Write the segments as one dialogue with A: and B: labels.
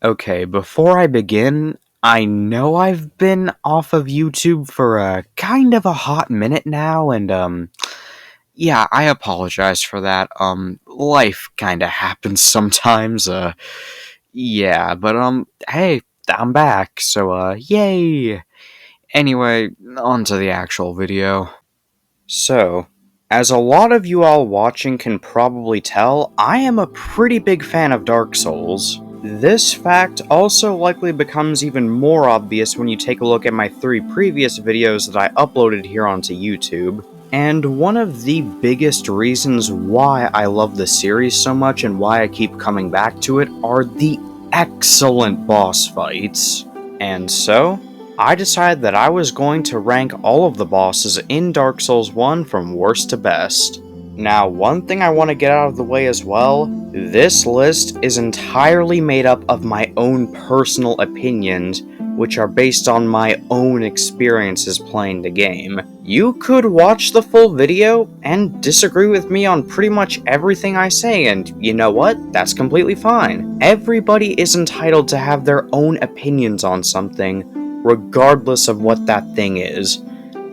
A: Okay, before I begin, I know I've been off of YouTube for a kind of a hot minute now, and yeah, I apologize for that. Life kind of happens sometimes. Yeah, but hey, I'm back, so yay. Anyway, on to the actual video. So, as a lot of you all watching can probably tell, I am a pretty big fan of Dark Souls. This fact also likely becomes even more obvious when you take a look at my 3 previous videos that I uploaded here onto YouTube. And one of the biggest reasons why I love the series so much and why I keep coming back to it are the excellent boss fights. And so, I decided that I was going to rank all of the bosses in Dark Souls 1 from worst to best. Now, one thing I want to get out of the way as well, this list is entirely made up of my own personal opinions, which are based on my own experiences playing the game. You could watch the full video and disagree with me on pretty much everything I say, and you know what? That's completely fine. Everybody is entitled to have their own opinions on something, regardless of what that thing is.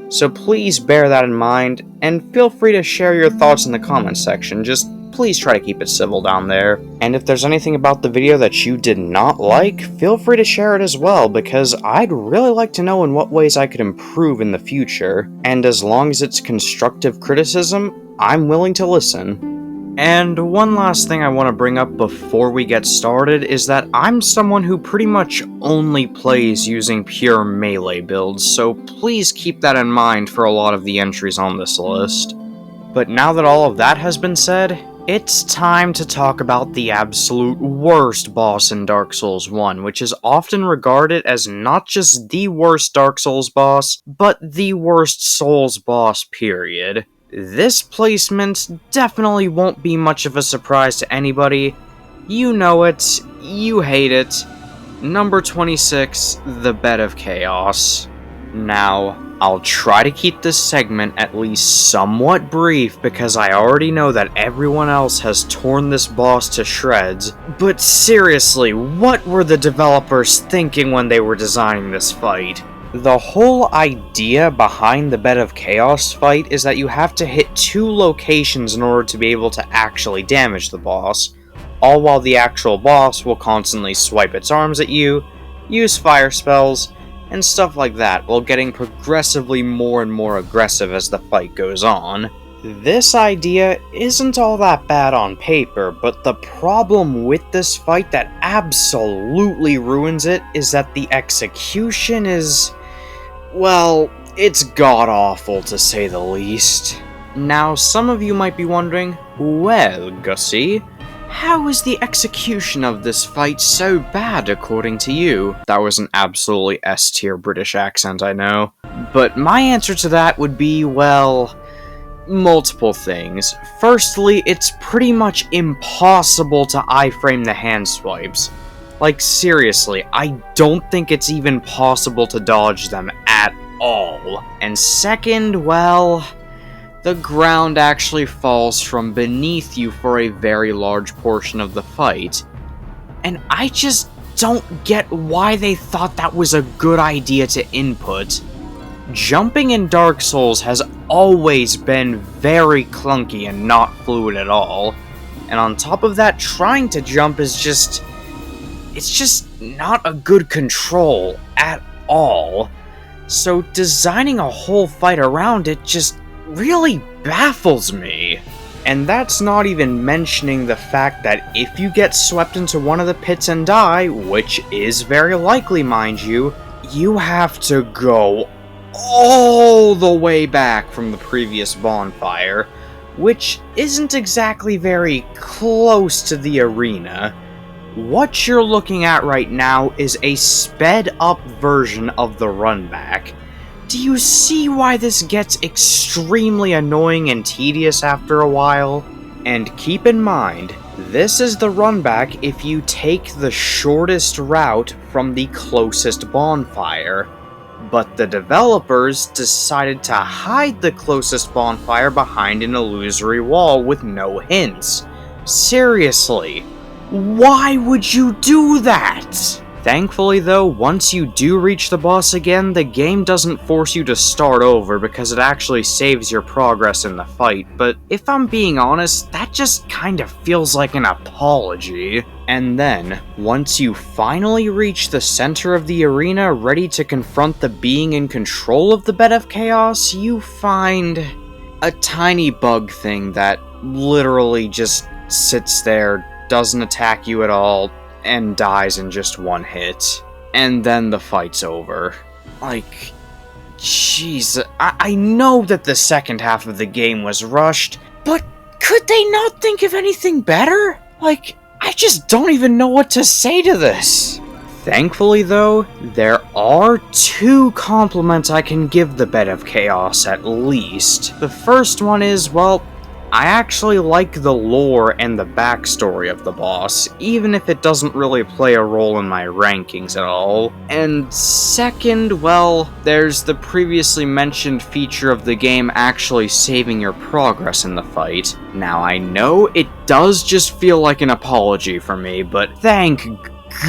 A: So please bear that in mind, and feel free to share your thoughts in the comments section. Just please try to keep it civil down there. And if there's anything about the video that you did not like, feel free to share it as well, because I'd really like to know in what ways I could improve in the future. And as long as it's constructive criticism, I'm willing to listen. And one last thing I want to bring up before we get started is that I'm someone who pretty much only plays using pure melee builds, so please keep that in mind for a lot of the entries on this list. But now that all of that has been said, it's time to talk about the absolute worst boss in Dark Souls 1, which is often regarded as not just the worst Dark Souls boss, but the worst Souls boss, period. This placement definitely won't be much of a surprise to anybody. You know it, you hate it. Number 26, the Bed of Chaos. Now, I'll try to keep this segment at least somewhat brief because I already know that everyone else has torn this boss to shreds, but seriously, what were the developers thinking when they were designing this fight? The whole idea behind the Bed of Chaos fight is that you have to hit 2 locations in order to be able to actually damage the boss, all while the actual boss will constantly swipe its arms at you, use fire spells, and stuff like that, while getting progressively more and more aggressive as the fight goes on. This idea isn't all that bad on paper, but the problem with this fight that absolutely ruins it is that the execution is, well, it's god-awful to say the least. Now, some of you might be wondering, well, Gussie, how is the execution of this fight so bad according to you? That was an absolutely S-tier British accent, I know. But my answer to that would be, well, multiple things. Firstly, it's pretty much impossible to iframe the hand swipes. Like, seriously, I don't think it's even possible to dodge them at all. And second, well, the ground actually falls from beneath you for a very large portion of the fight. And I just don't get why they thought that was a good idea to input. Jumping in Dark Souls has always been very clunky and not fluid at all. And on top of that, trying to jump is just, it's just not a good control at all. So designing a whole fight around it just really baffles me. And that's not even mentioning the fact that if you get swept into one of the pits and die, which is very likely, mind you, you have to go all the way back from the previous bonfire, which isn't exactly very close to the arena. What you're looking at right now is a sped up version of the run back. Do you see why this gets extremely annoying and tedious after a while? And keep in mind, this is the run back if you take the shortest route from the closest bonfire. But the developers decided to hide the closest bonfire behind an illusory wall with no hints. Seriously, Why would you do that? Thankfully though, once you do reach the boss again, the game doesn't force you to start over because it actually saves your progress in the fight, but if I'm being honest, that just kind of feels like an apology. And then, once you finally reach the center of the arena ready to confront the being in control of the Bed of Chaos, you find a tiny bug thing that literally just sits there, doesn't attack you at all, and dies in just one hit. And then the fight's over. Like, jeez, I know that the second half of the game was rushed, but could they not think of anything better? Like, I just don't even know what to say to this. Thankfully though, there are two compliments I can give the Bed of Chaos at least. The first one is, well, I actually like the lore and the backstory of the boss, even if it doesn't really play a role in my rankings at all. And second, well, there's the previously mentioned feature of the game actually saving your progress in the fight. Now I know it does just feel like an apology for me, but thank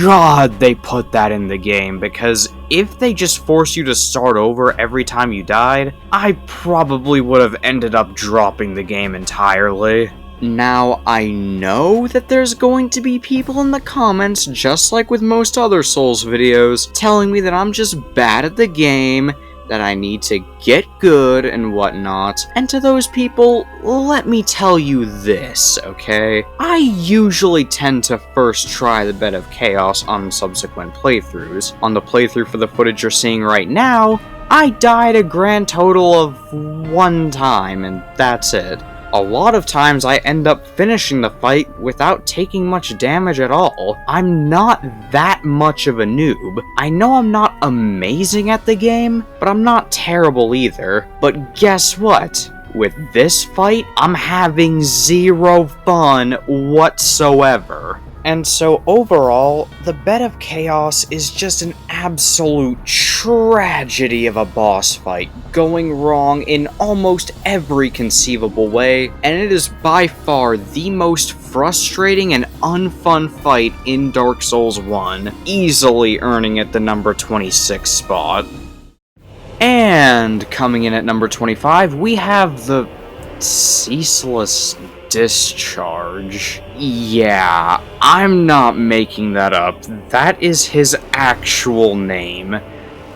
A: God they put that in the game, because if they just forced you to start over every time you died, I probably would have ended up dropping the game entirely. Now, I know that there's going to be people in the comments, just like with most other Souls videos, telling me that I'm just bad at the game, that I need to get good and whatnot, and to those people, let me tell you this, okay? I usually tend to first try the Bed of Chaos on subsequent playthroughs. On the playthrough for the footage you're seeing right now, I died a grand total of 1 time, and that's it. A lot of times I end up finishing the fight without taking much damage at all. I'm not that much of a noob. I know I'm not amazing at the game, but I'm not terrible either. But guess what? With this fight, I'm having zero fun whatsoever. And so overall, the Bed of Chaos is just an absolute tragedy of a boss fight, going wrong in almost every conceivable way, and it is by far the most frustrating and unfun fight in Dark Souls 1, easily earning it the number 26 spot. And coming in at number 25, we have the Ceaseless Discharge. Yeah, I'm not making that up. That is his actual name.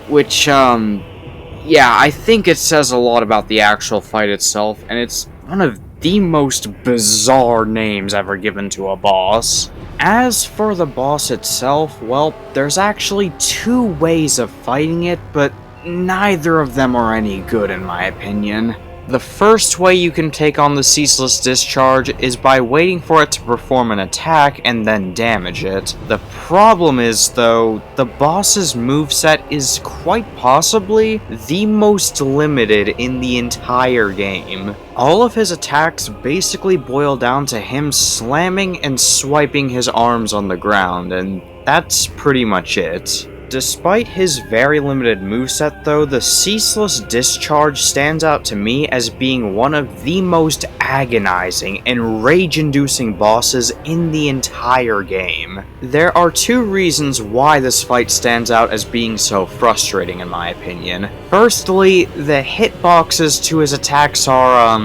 A: Which, yeah, I think it says a lot about the actual fight itself, and it's one of the most bizarre names ever given to a boss. As for the boss itself, well, there's actually 2 ways of fighting it, but neither of them are any good in my opinion. The first way you can take on the Ceaseless Discharge is by waiting for it to perform an attack and then damage it. The problem is, though, the boss's moveset is quite possibly the most limited in the entire game. All of his attacks basically boil down to him slamming and swiping his arms on the ground, and that's pretty much it. Despite his very limited moveset though, the Ceaseless Discharge stands out to me as being one of the most agonizing and rage-inducing bosses in the entire game. There are 2 reasons why this fight stands out as being so frustrating in my opinion. Firstly, the hitboxes to his attacks are,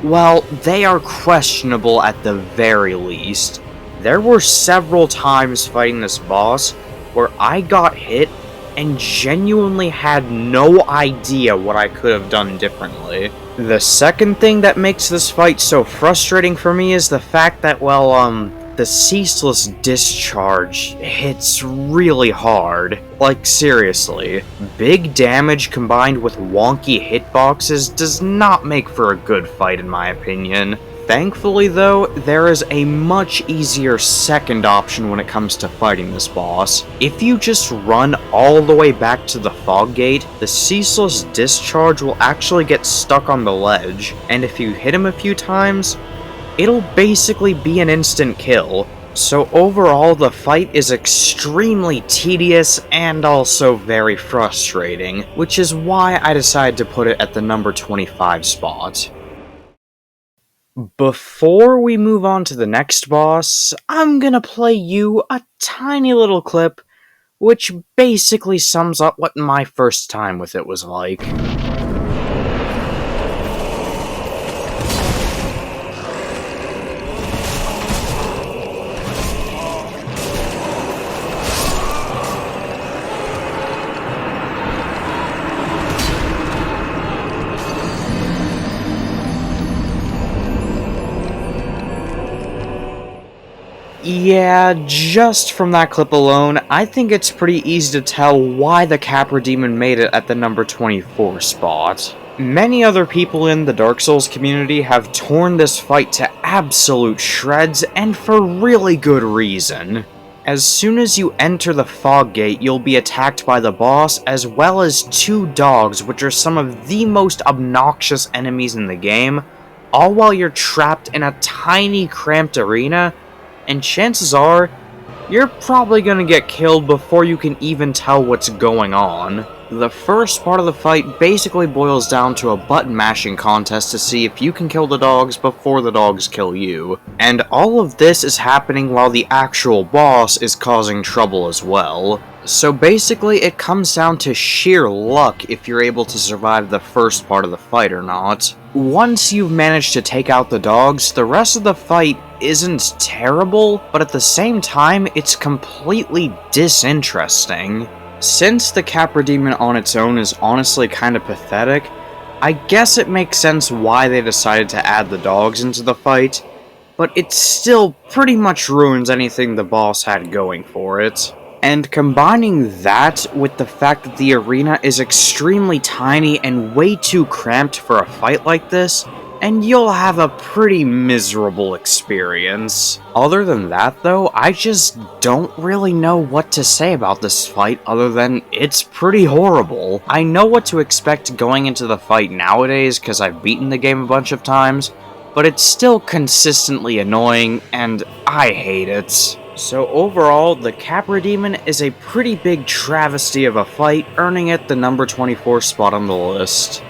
A: well, they are questionable at the very least. There were several times fighting this boss where I got hit and genuinely had no idea what I could have done differently. The second thing that makes this fight so frustrating for me is the fact that, well, the Ceaseless Discharge hits really hard. Like, seriously. Big damage combined with wonky hitboxes does not make for a good fight in my opinion. Thankfully though, there is a much easier second option when it comes to fighting this boss. If you just run all the way back to the fog gate, the Ceaseless Discharge will actually get stuck on the ledge, and if you hit him a few times, it'll basically be an instant kill. So overall, the fight is extremely tedious and also very frustrating, which is why I decided to put it at the number 25 spot. Before we move on to the next boss, I'm gonna play you a tiny little clip which basically sums up what my first time with it was like. Yeah, just from that clip alone, I think it's pretty easy to tell why the Capra Demon made it at the number 24 spot. Many other people in the Dark Souls community have torn this fight to absolute shreds, and for really good reason. As soon as you enter the Fog Gate, you'll be attacked by the boss, as well as two dogs, which are some of the most obnoxious enemies in the game, all while you're trapped in a tiny, cramped arena, and chances are, you're probably gonna get killed before you can even tell what's going on. The first part of the fight basically boils down to a button mashing contest to see if you can kill the dogs before the dogs kill you. And all of this is happening while the actual boss is causing trouble as well. So basically it comes down to sheer luck if you're able to survive the first part of the fight or not. Once you've managed to take out the dogs, the rest of the fight isn't terrible, but at the same time, it's completely disinteresting. Since the Capra Demon on its own is honestly kind of pathetic, I guess it makes sense why they decided to add the dogs into the fight, but it still pretty much ruins anything the boss had going for it. And combining that with the fact that the arena is extremely tiny and way too cramped for a fight like this, and you'll have a pretty miserable experience. Other than that though, I just don't really know what to say about this fight other than it's pretty horrible. I know what to expect going into the fight nowadays because I've beaten the game a bunch of times, but it's still consistently annoying and I hate it. So overall, the Capra Demon is a pretty big travesty of a fight, earning it the number 24 spot on the list.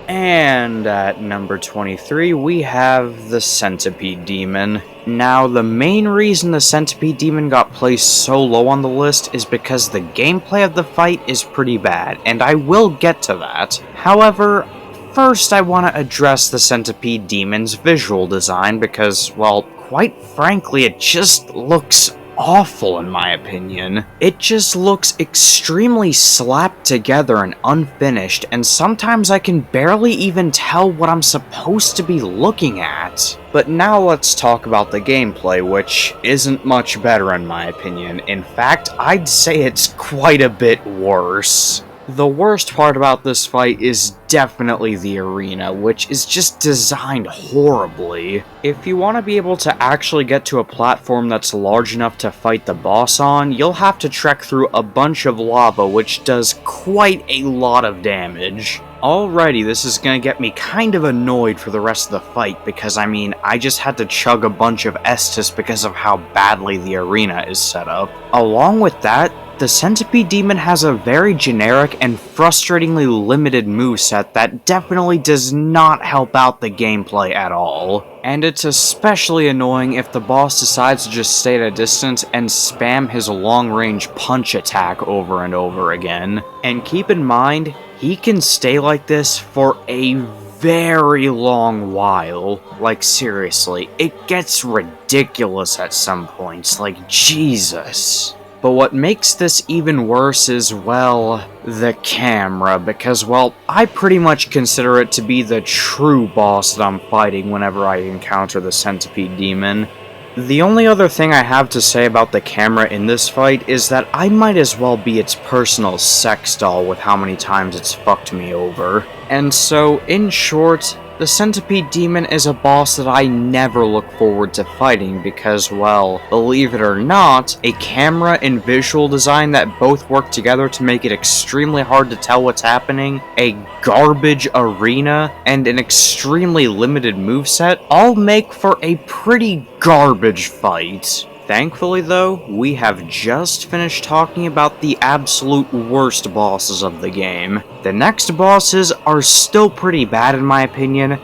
A: And at number 23, we have the Centipede Demon. Now, the main reason the Centipede Demon got placed so low on the list is because the gameplay of the fight is pretty bad, and I will get to that. However, first I want to address the Centipede Demon's visual design because, well, quite frankly, it just looks awful in my opinion. It just looks extremely slapped together and unfinished, and sometimes I can barely even tell what I'm supposed to be looking at. But now let's talk about the gameplay, which isn't much better in my opinion. In fact, I'd say it's quite a bit worse. The worst part about this fight is definitely the arena, which is just designed horribly. If you want to be able to actually get to a platform that's large enough to fight the boss on, you'll have to trek through a bunch of lava, which does quite a lot of damage. Alrighty, this is gonna get me kind of annoyed for the rest of the fight, because I mean, I just had to chug a bunch of Estus because of how badly the arena is set up. Along with that, the Centipede Demon has a very generic and frustratingly limited moveset that definitely does not help out the gameplay at all. And it's especially annoying if the boss decides to just stay at a distance and spam his long-range punch attack over and over again. And keep in mind, he can stay like this for a very long while. Like seriously, it gets ridiculous at some points, like Jesus. But what makes this even worse is, well, the camera, because, well, I pretty much consider it to be the true boss that I'm fighting whenever I encounter the Centipede Demon. The only other thing I have to say about the camera in this fight is that I might as well be its personal sex doll with how many times it's fucked me over. And so, in short, the Centipede Demon is a boss that I never look forward to fighting because, well, believe it or not, a camera and visual design that both work together to make it extremely hard to tell what's happening, a garbage arena, and an extremely limited moveset all make for a pretty garbage fight. Thankfully though, we have just finished talking about the absolute worst bosses of the game. The next bosses are still pretty bad in my opinion,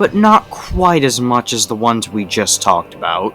A: but not quite as much as the ones we just talked about.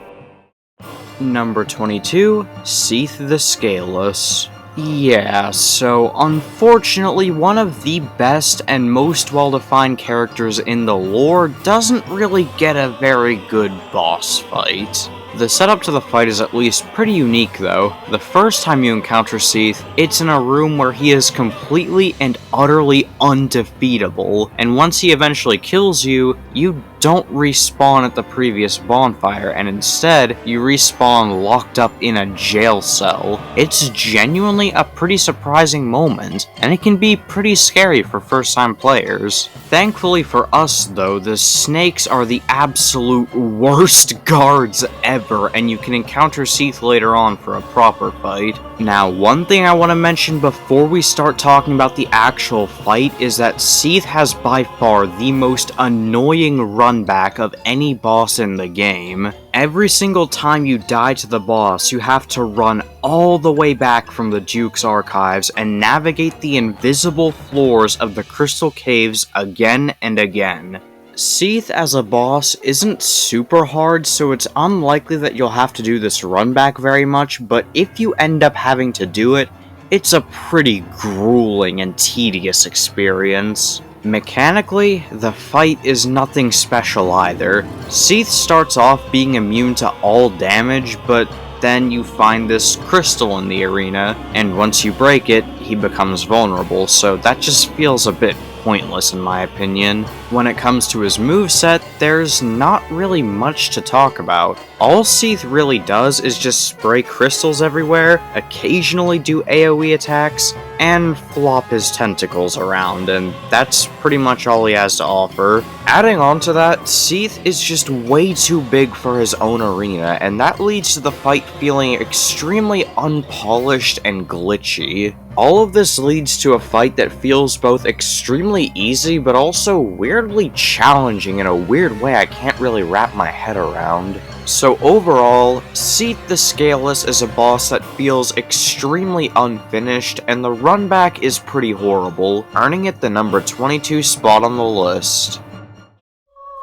A: Number 22, Seath the Scaleless. Yeah, so unfortunately one of the best and most well-defined characters in the lore doesn't really get a very good boss fight. The setup to the fight is at least pretty unique though. The first time you encounter Seath, it's in a room where he is completely and utterly undefeatable, and once he eventually kills you, you don't respawn at the previous bonfire, and instead, you respawn locked up in a jail cell. It's genuinely a pretty surprising moment, and it can be pretty scary for first-time players. Thankfully for us though, the snakes are the absolute worst guards ever, and you can encounter Seath later on for a proper fight. Now, one thing I want to mention before we start talking about the actual fight is that Seath has by far the most annoying run back of any boss in the game. Every single time you die to the boss, you have to run all the way back from the Duke's archives and navigate the invisible floors of the Crystal Caves again and again. Seath as a boss isn't super hard, so it's unlikely that you'll have to do this run back very much, but if you end up having to do it, it's a pretty grueling and tedious experience. Mechanically, the fight is nothing special either. Seath starts off being immune to all damage, but then you find this crystal in the arena, and once you break it, he becomes vulnerable, so that just feels a bit pointless in my opinion. When it comes to his moveset, there's not really much to talk about. All Seath really does is just spray crystals everywhere, occasionally do AoE attacks, and flop his tentacles around, and that's pretty much all he has to offer. Adding on to that, Seath is just way too big for his own arena, and that leads to the fight feeling extremely unpolished and glitchy. All of this leads to a fight that feels both extremely easy, but also weirdly challenging in a weird way I can't really wrap my head around. So overall, Seath the Scaleless is a boss that feels extremely unfinished, and the runback is pretty horrible, earning it the number 22 spot on the list.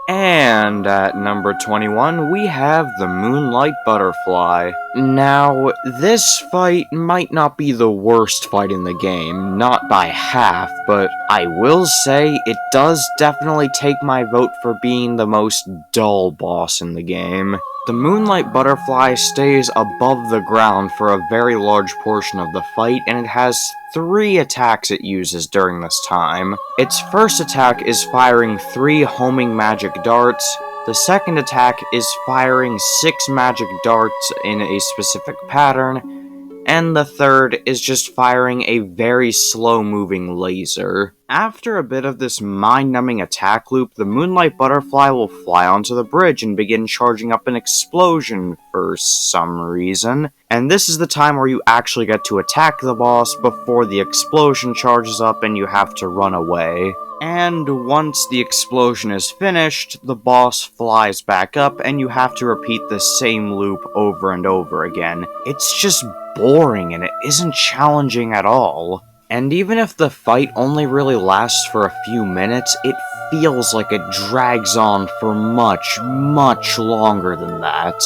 A: And at number 21, we have the Moonlight Butterfly. Now, this fight might not be the worst fight in the game, not by half, but I will say it does definitely take my vote for being the most dull boss in the game. The Moonlight Butterfly stays above the ground for a very large portion of the fight, and it has 3 attacks it uses during this time. Its first attack is firing 3 homing magic darts, the second attack is firing 6 magic darts in a specific pattern, and the third is just firing a very slow-moving laser. After a bit of this mind-numbing attack loop, the Moonlight Butterfly will fly onto the bridge and begin charging up an explosion for some reason. And this is the time where you actually get to attack the boss before the explosion charges up and you have to run away. And once the explosion is finished, the boss flies back up and you have to repeat the same loop over and over again. It's just boring and it isn't challenging at all. And even if the fight only really lasts for a few minutes, it feels like it drags on for much, much longer than that.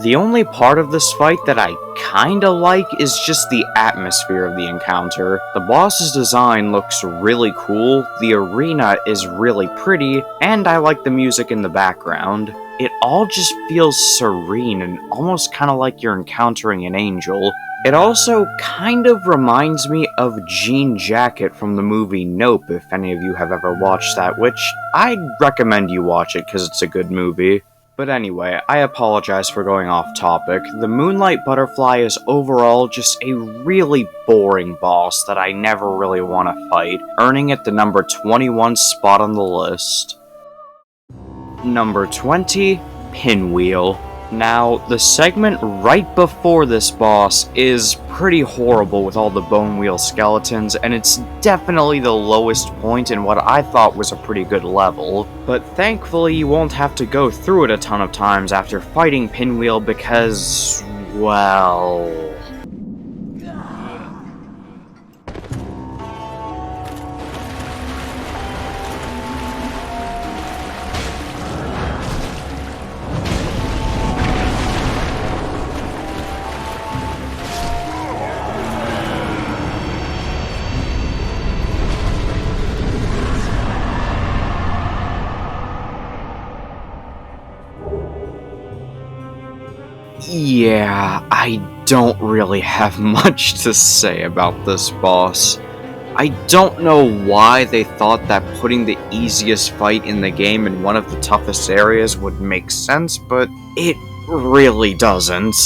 A: The only part of this fight that I kinda like is just the atmosphere of the encounter. The boss's design looks really cool, the arena is really pretty, and I like the music in the background. It all just feels serene and almost kinda like you're encountering an angel. It also kind of reminds me of Jean Jacket from the movie Nope, if any of you have ever watched that, which I'd recommend you watch it because it's a good movie. But anyway, I apologize for going off topic. The Moonlight Butterfly is overall just a really boring boss that I never really want to fight, earning it the number 21 spot on the list. Number 20, Pinwheel. Now, the segment right before this boss is pretty horrible with all the bone wheel skeletons, and it's definitely the lowest point in what I thought was a pretty good level. But thankfully, you won't have to go through it a ton of times after fighting Pinwheel because, well... Yeah, I don't really have much to say about this boss. I don't know why they thought that putting the easiest fight in the game in one of the toughest areas would make sense, but it really doesn't.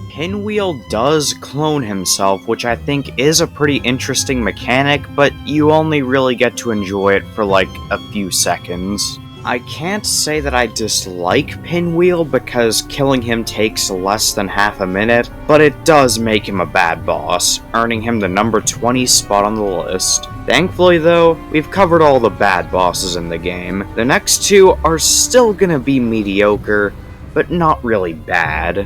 A: Pinwheel does clone himself, which I think is a pretty interesting mechanic, but you only really get to enjoy it for like a few seconds. I can't say that I dislike Pinwheel because killing him takes less than half a minute, but it does make him a bad boss, earning him the number 20 spot on the list. Thankfully though, we've covered all the bad bosses in the game. The next two are still gonna be mediocre, but not really bad.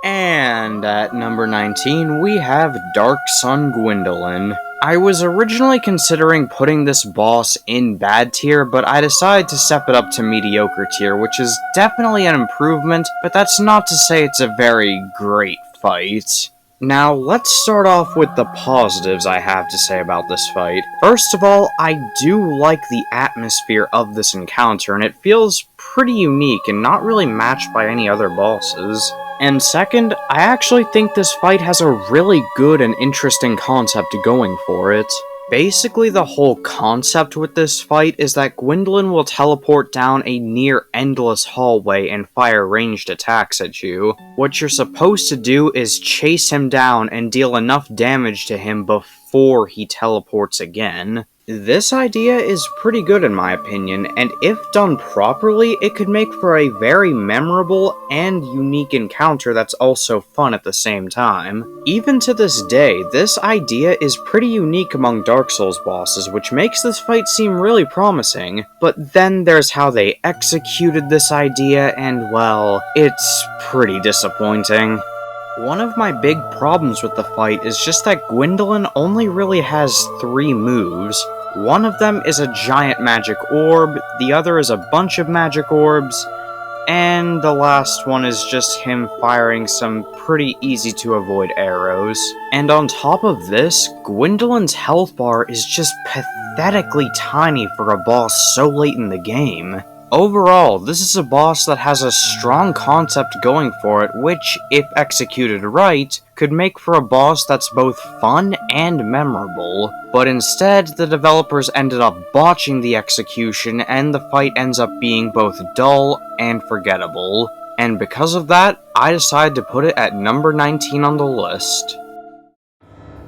A: And at number 19, we have Dark Sun Gwendolyn. I was originally considering putting this boss in bad tier, but I decided to step it up to mediocre tier, which is definitely an improvement, but that's not to say it's a very great fight. Now, let's start off with the positives I have to say about this fight. First of all, I do like the atmosphere of this encounter, and it feels pretty unique and not really matched by any other bosses. And second, I actually think this fight has a really good and interesting concept going for it. Basically, the whole concept with this fight is that Gwendolyn will teleport down a near-endless hallway and fire ranged attacks at you. What you're supposed to do is chase him down and deal enough damage to him before he teleports again. This idea is pretty good in my opinion, and if done properly, it could make for a very memorable and unique encounter that's also fun at the same time. Even to this day, this idea is pretty unique among Dark Souls bosses, which makes this fight seem really promising. But then there's how they executed this idea, and well, it's pretty disappointing. One of my big problems with the fight is just that Gwendolyn only really has 3 moves. One of them is a giant magic orb, the other is a bunch of magic orbs, and the last one is just him firing some pretty easy to avoid arrows. And on top of this, Gwendolyn's health bar is just pathetically tiny for a boss so late in the game. Overall, this is a boss that has a strong concept going for it, which, if executed right, could make for a boss that's both fun and memorable. But instead, the developers ended up botching the execution, and the fight ends up being both dull and forgettable. And because of that, I decided to put it at number 19 on the list.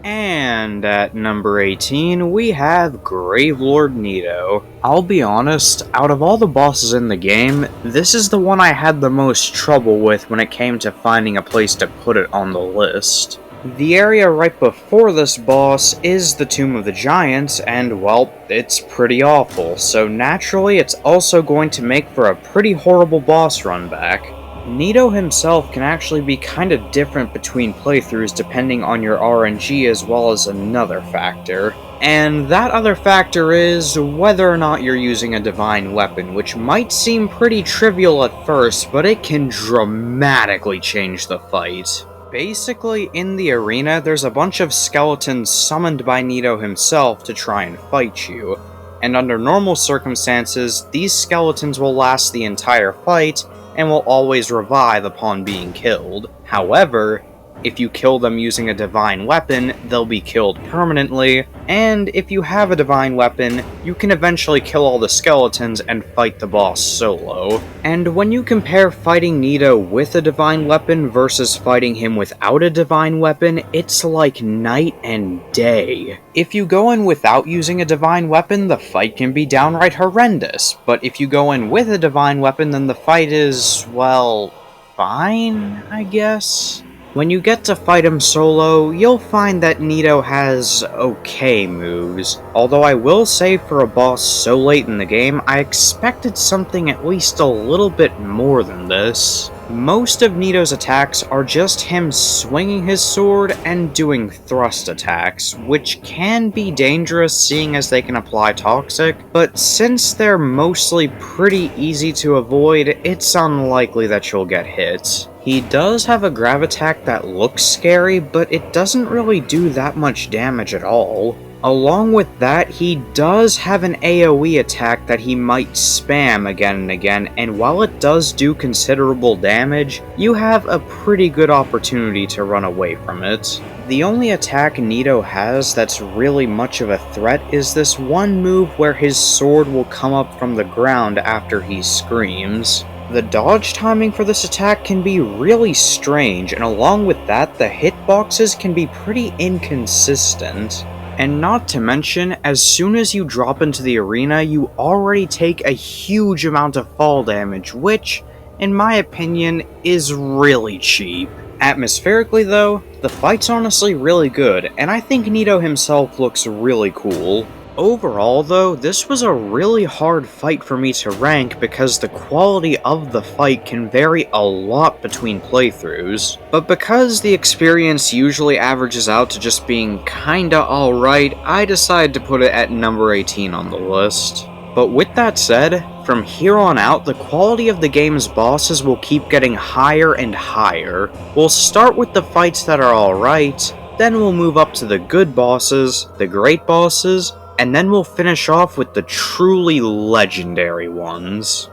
A: And at number 18, we have Gravelord Nito. I'll be honest, out of all the bosses in the game, this is the one I had the most trouble with when it came to finding a place to put it on the list. The area right before this boss is the Tomb of the Giants, and well, it's pretty awful, so naturally it's also going to make for a pretty horrible boss run back. Nito himself can actually be kinda different between playthroughs depending on your RNG as well as another factor. And that other factor is whether or not you're using a divine weapon, which might seem pretty trivial at first, but it can dramatically change the fight. Basically, in the arena, there's a bunch of skeletons summoned by Nito himself to try and fight you. And under normal circumstances, these skeletons will last the entire fight, and will always revive upon being killed. However, if you kill them using a divine weapon, they'll be killed permanently, and if you have a divine weapon, you can eventually kill all the skeletons and fight the boss solo. And when you compare fighting Nito with a divine weapon versus fighting him without a divine weapon, it's like night and day. If you go in without using a divine weapon, the fight can be downright horrendous, but if you go in with a divine weapon, then the fight is, well, fine, I guess? When you get to fight him solo, you'll find that Nito has okay moves, although I will say for a boss so late in the game, I expected something at least a little bit more than this. Most of Nito's attacks are just him swinging his sword and doing thrust attacks, which can be dangerous seeing as they can apply toxic, but since they're mostly pretty easy to avoid, it's unlikely that you'll get hit. He does have a grab attack that looks scary, but it doesn't really do that much damage at all. Along with that, he does have an AoE attack that he might spam again and again, and while it does do considerable damage, you have a pretty good opportunity to run away from it. The only attack Nito has that's really much of a threat is this one move where his sword will come up from the ground after he screams. The dodge timing for this attack can be really strange, and along with that, the hitboxes can be pretty inconsistent. And not to mention, as soon as you drop into the arena, you already take a huge amount of fall damage, which, in my opinion, is really cheap. Atmospherically though, the fight's honestly really good, and I think Nito himself looks really cool. Overall though, this was a really hard fight for me to rank because the quality of the fight can vary a lot between playthroughs, but because the experience usually averages out to just being kinda alright, I decided to put it at number 18 on the list. But with that said, from here on out, the quality of the game's bosses will keep getting higher and higher. We'll start with the fights that are alright, then we'll move up to the good bosses, the great bosses, and then we'll finish off with the truly legendary ones.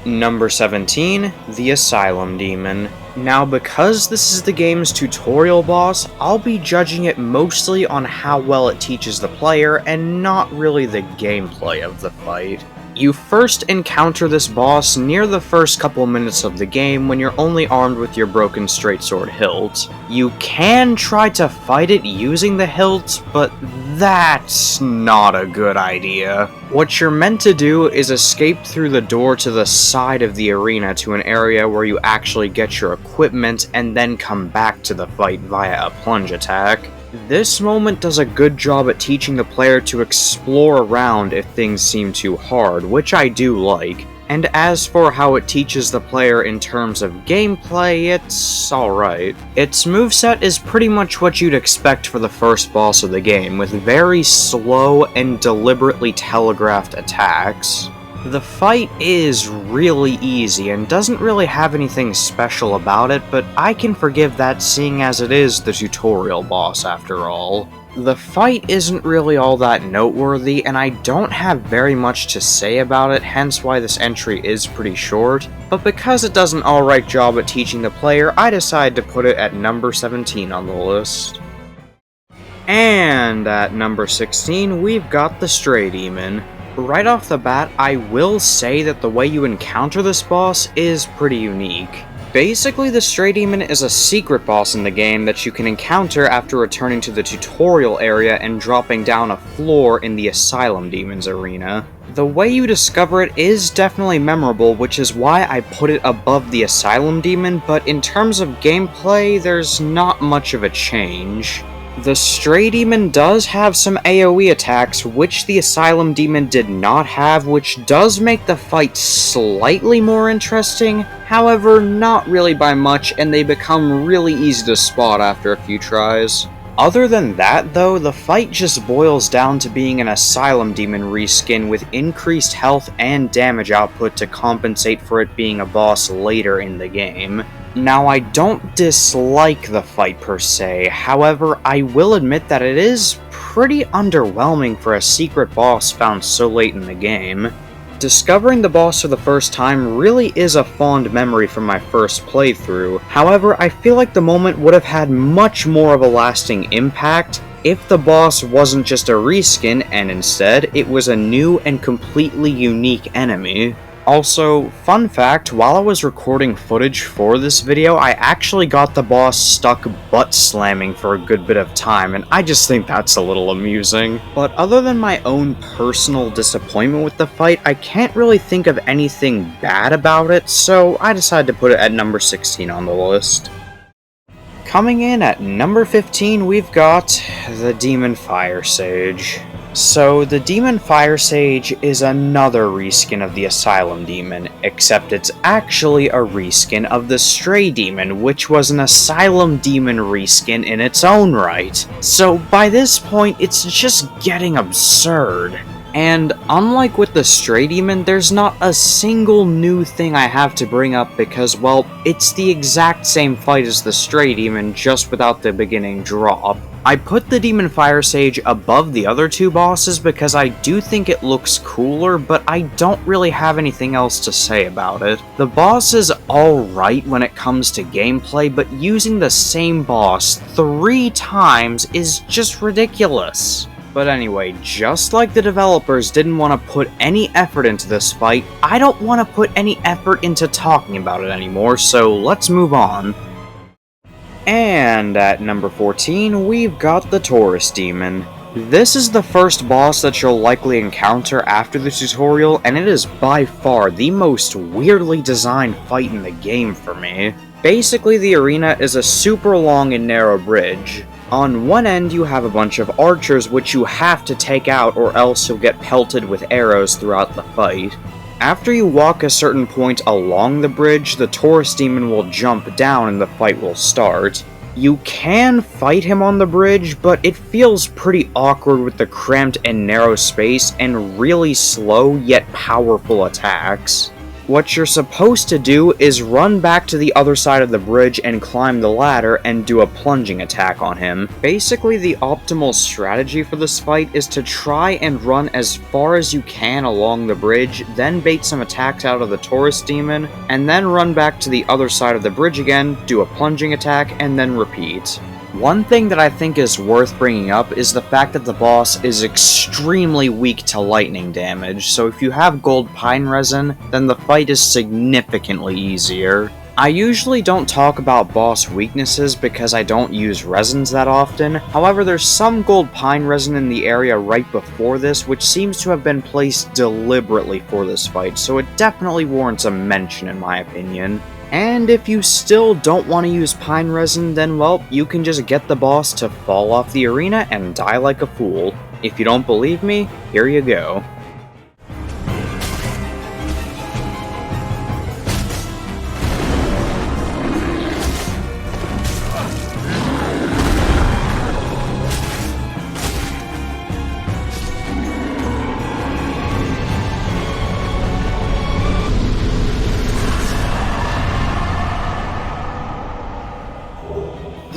A: Number 17, the Asylum Demon. Now, because this is the game's tutorial boss, I'll be judging it mostly on how well it teaches the player and not really the gameplay of the fight. You first encounter this boss near the first couple minutes of the game when you're only armed with your broken straightsword hilt. You can try to fight it using the hilt, but that's not a good idea. What you're meant to do is escape through the door to the side of the arena to an area where you actually get your equipment and then come back to the fight via a plunge attack. This moment does a good job at teaching the player to explore around if things seem too hard, which I do like. And as for how it teaches the player in terms of gameplay, it's alright. Its moveset is pretty much what you'd expect for the first boss of the game, with very slow and deliberately telegraphed attacks. The fight is really easy and doesn't really have anything special about it, but I can forgive that seeing as it is the tutorial boss after all. The fight isn't really all that noteworthy, and I don't have very much to say about it, hence why this entry is pretty short, but because it does an alright job at teaching the player, I decided to put it at number 17 on the list. And at number 16, we've got the Stray Demon. Right off the bat, I will say that the way you encounter this boss is pretty unique. Basically, the Stray Demon is a secret boss in the game that you can encounter after returning to the tutorial area and dropping down a floor in the Asylum Demon's arena. The way you discover it is definitely memorable, which is why I put it above the Asylum Demon, but in terms of gameplay, there's not much of a change. The Stray Demon does have some AoE attacks, which the Asylum Demon did not have, which does make the fight slightly more interesting, however, not really by much, and they become really easy to spot after a few tries. Other than that, though, the fight just boils down to being an Asylum Demon reskin with increased health and damage output to compensate for it being a boss later in the game. Now, I don't dislike the fight per se, however, I will admit that it is pretty underwhelming for a secret boss found so late in the game. Discovering the boss for the first time really is a fond memory from my first playthrough, however, I feel like the moment would have had much more of a lasting impact if the boss wasn't just a reskin and instead it was a new and completely unique enemy. Also, fun fact, while I was recording footage for this video, I actually got the boss stuck butt slamming for a good bit of time, and I just think that's a little amusing. But other than my own personal disappointment with the fight, I can't really think of anything bad about it, so I decided to put it at number 16 on the list. Coming in at number 15, we've got the Demon Fire Sage. So, the Demon Fire Sage is another reskin of the Asylum Demon, except it's actually a reskin of the Stray Demon, which was an Asylum Demon reskin in its own right. So, by this point, it's just getting absurd. And unlike with the Stray Demon, there's not a single new thing I have to bring up because, well, it's the exact same fight as the Stray Demon, just without the beginning drop. I put the Demon Fire Sage above the other two bosses because I do think it looks cooler, but I don't really have anything else to say about it. The boss is alright when it comes to gameplay, but using the same boss 3 times is just ridiculous. But anyway, just like the developers didn't want to put any effort into this fight, I don't want to put any effort into talking about it anymore, so let's move on. And at number 14, we've got the Taurus Demon. This is the first boss that you'll likely encounter after the tutorial, and it is by far the most weirdly designed fight in the game for me. Basically, the arena is a super long and narrow bridge. On one end, you have a bunch of archers which you have to take out or else you'll get pelted with arrows throughout the fight. After you walk a certain point along the bridge, the Taurus Demon will jump down and the fight will start. You can fight him on the bridge, but it feels pretty awkward with the cramped and narrow space and really slow yet powerful attacks. What you're supposed to do is run back to the other side of the bridge and climb the ladder and do a plunging attack on him. Basically, the optimal strategy for this fight is to try and run as far as you can along the bridge, then bait some attacks out of the Taurus Demon, and then run back to the other side of the bridge again, do a plunging attack, and then repeat. One thing that I think is worth bringing up is the fact that the boss is extremely weak to lightning damage, so if you have gold pine resin, then the fight is significantly easier. I usually don't talk about boss weaknesses because I don't use resins that often, however there's some gold pine resin in the area right before this which seems to have been placed deliberately for this fight, so it definitely warrants a mention in my opinion. And if you still don't want to use pine resin, then well, you can just get the boss to fall off the arena and die like a fool. If you don't believe me, here you go.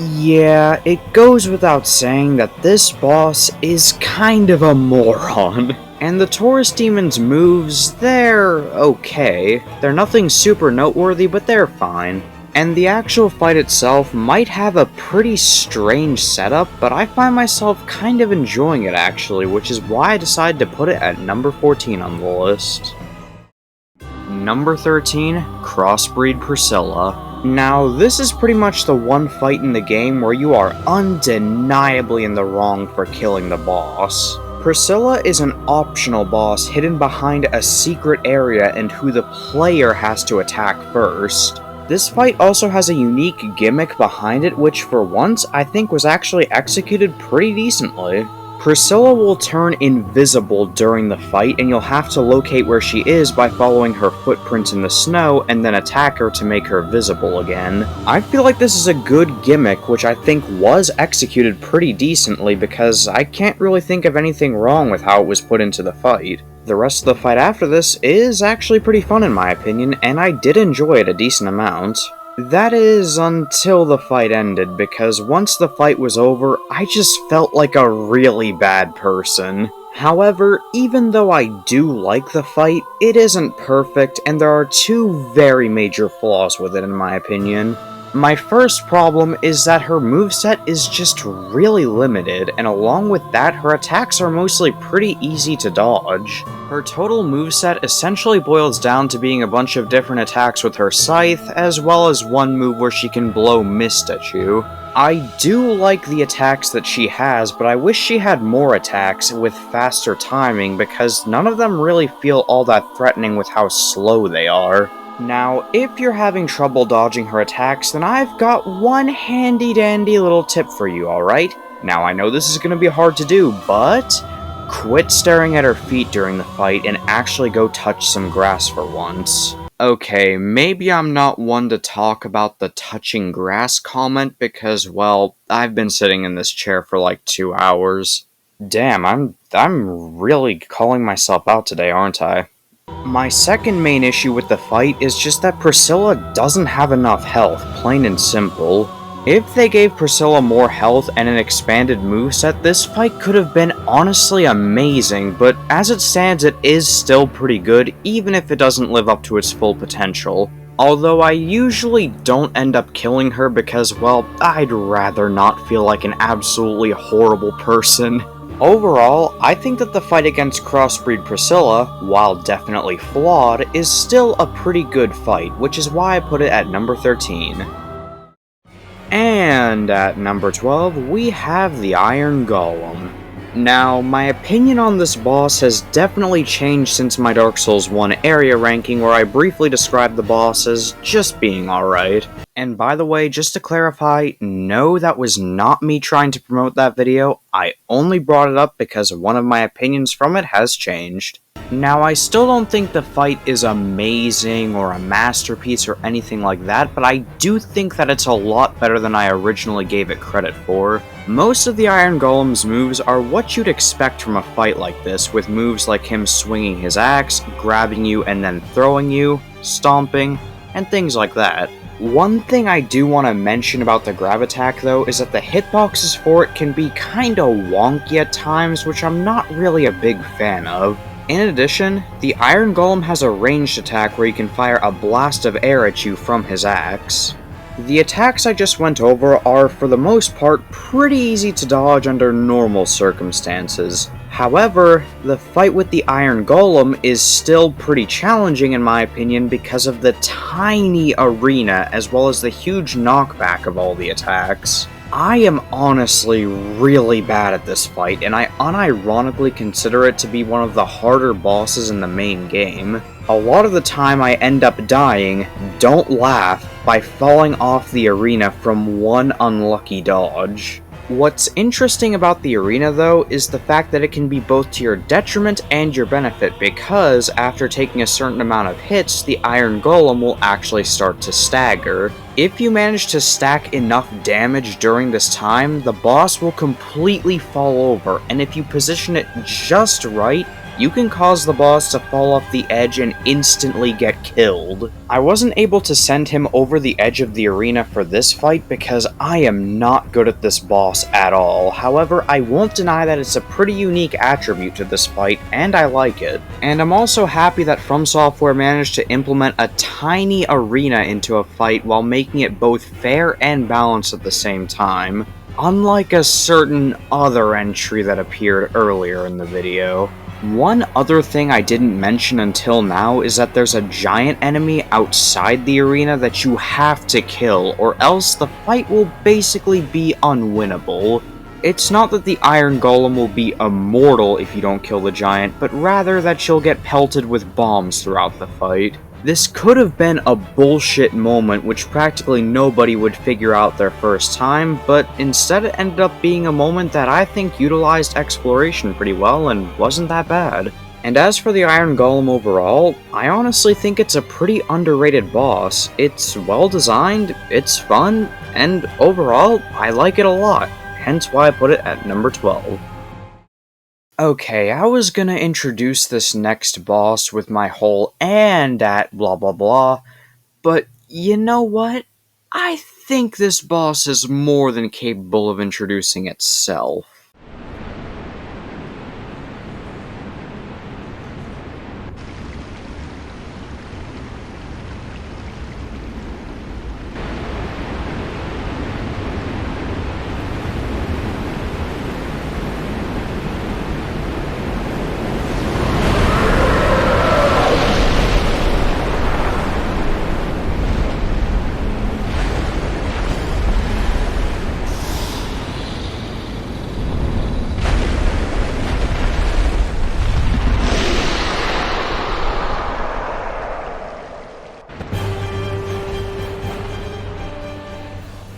A: Yeah, it goes without saying that this boss is kind of a moron. And the Taurus Demon's moves, they're okay. They're nothing super noteworthy, but they're fine. And the actual fight itself might have a pretty strange setup, but I find myself kind of enjoying it actually, which is why I decided to put it at number 14 on the list. Number 13, Crossbreed Priscilla. Now, this is pretty much the one fight in the game where you are undeniably in the wrong for killing the boss. Priscilla is an optional boss hidden behind a secret area and who the player has to attack first. This fight also has a unique gimmick behind it which for once I think was actually executed pretty decently. Priscilla will turn invisible during the fight and you'll have to locate where she is by following her footprints in the snow and then attack her to make her visible again. I feel like this is a good gimmick which I think was executed pretty decently because I can't really think of anything wrong with how it was put into the fight. The rest of the fight after this is actually pretty fun in my opinion and I did enjoy it a decent amount. That is, until the fight ended, because once the fight was over, I just felt like a really bad person. However, even though I do like the fight, it isn't perfect, and there are 2 very major flaws with it in my opinion. My first problem is that her moveset is just really limited, and along with that, her attacks are mostly pretty easy to dodge. Her total moveset essentially boils down to being a bunch of different attacks with her scythe, as well as one move where she can blow mist at you. I do like the attacks that she has, but I wish she had more attacks with faster timing because none of them really feel all that threatening with how slow they are. Now, if you're having trouble dodging her attacks, then I've got one handy-dandy little tip for you, alright? Now, I know this is going to be hard to do, but quit staring at her feet during the fight and actually go touch some grass for once. Okay, maybe I'm not one to talk about the touching grass comment because, well, I've been sitting in this chair for like 2 hours. Damn, I'm really calling myself out today, aren't I? My second main issue with the fight is just that Priscilla doesn't have enough health, plain and simple. If they gave Priscilla more health and an expanded moveset, this fight could have been honestly amazing, but as it stands, it is still pretty good, even if it doesn't live up to its full potential. Although I usually don't end up killing her because, well, I'd rather not feel like an absolutely horrible person. Overall, I think that the fight against Crossbreed Priscilla, while definitely flawed, is still a pretty good fight, which is why I put it at number 13. And at number 12, we have the Iron Golem. Now, my opinion on this boss has definitely changed since my Dark Souls 1 area ranking, where I briefly described the boss as just being alright. And by the way, just to clarify, no, that was not me trying to promote that video. I only brought it up because one of my opinions from it has changed. Now, I still don't think the fight is amazing or a masterpiece or anything like that, but I do think that it's a lot better than I originally gave it credit for. Most of the Iron Golem's moves are what you'd expect from a fight like this, with moves like him swinging his axe, grabbing you and then throwing you, stomping, and things like that. One thing I do want to mention about the grab attack though is that the hitboxes for it can be kinda wonky at times, which I'm not really a big fan of. In addition, the Iron Golem has a ranged attack where he can fire a blast of air at you from his axe. The attacks I just went over are, for the most part, pretty easy to dodge under normal circumstances. However, the fight with the Iron Golem is still pretty challenging in my opinion because of the tiny arena as well as the huge knockback of all the attacks. I am honestly really bad at this fight, and I unironically consider it to be one of the harder bosses in the main game. A lot of the time I end up dying, don't laugh, by falling off the arena from one unlucky dodge. What's interesting about the arena though is the fact that it can be both to your detriment and your benefit, because after taking a certain amount of hits, the Iron Golem will actually start to stagger. If you manage to stack enough damage during this time, the boss will completely fall over, and if you position it just right, you can cause the boss to fall off the edge and instantly get killed. I wasn't able to send him over the edge of the arena for this fight because I am not good at this boss at all. However, I won't deny that it's a pretty unique attribute to this fight, and I like it. And I'm also happy that From Software managed to implement a tiny arena into a fight while making it both fair and balanced at the same time, unlike a certain other entry that appeared earlier in the video. One other thing I didn't mention until now is that there's a giant enemy outside the arena that you have to kill, or else the fight will basically be unwinnable. It's not that the Iron Golem will be immortal if you don't kill the giant, but rather that you'll get pelted with bombs throughout the fight. This could have been a bullshit moment which practically nobody would figure out their first time, but instead it ended up being a moment that I think utilized exploration pretty well and wasn't that bad. And as for the Iron Golem overall, I honestly think it's a pretty underrated boss. It's well designed, it's fun, and overall, I like it a lot, hence why I put it at number 12. Okay, I was gonna introduce this next boss with my whole "and at blah blah blah," but you know what? I think this boss is more than capable of introducing itself.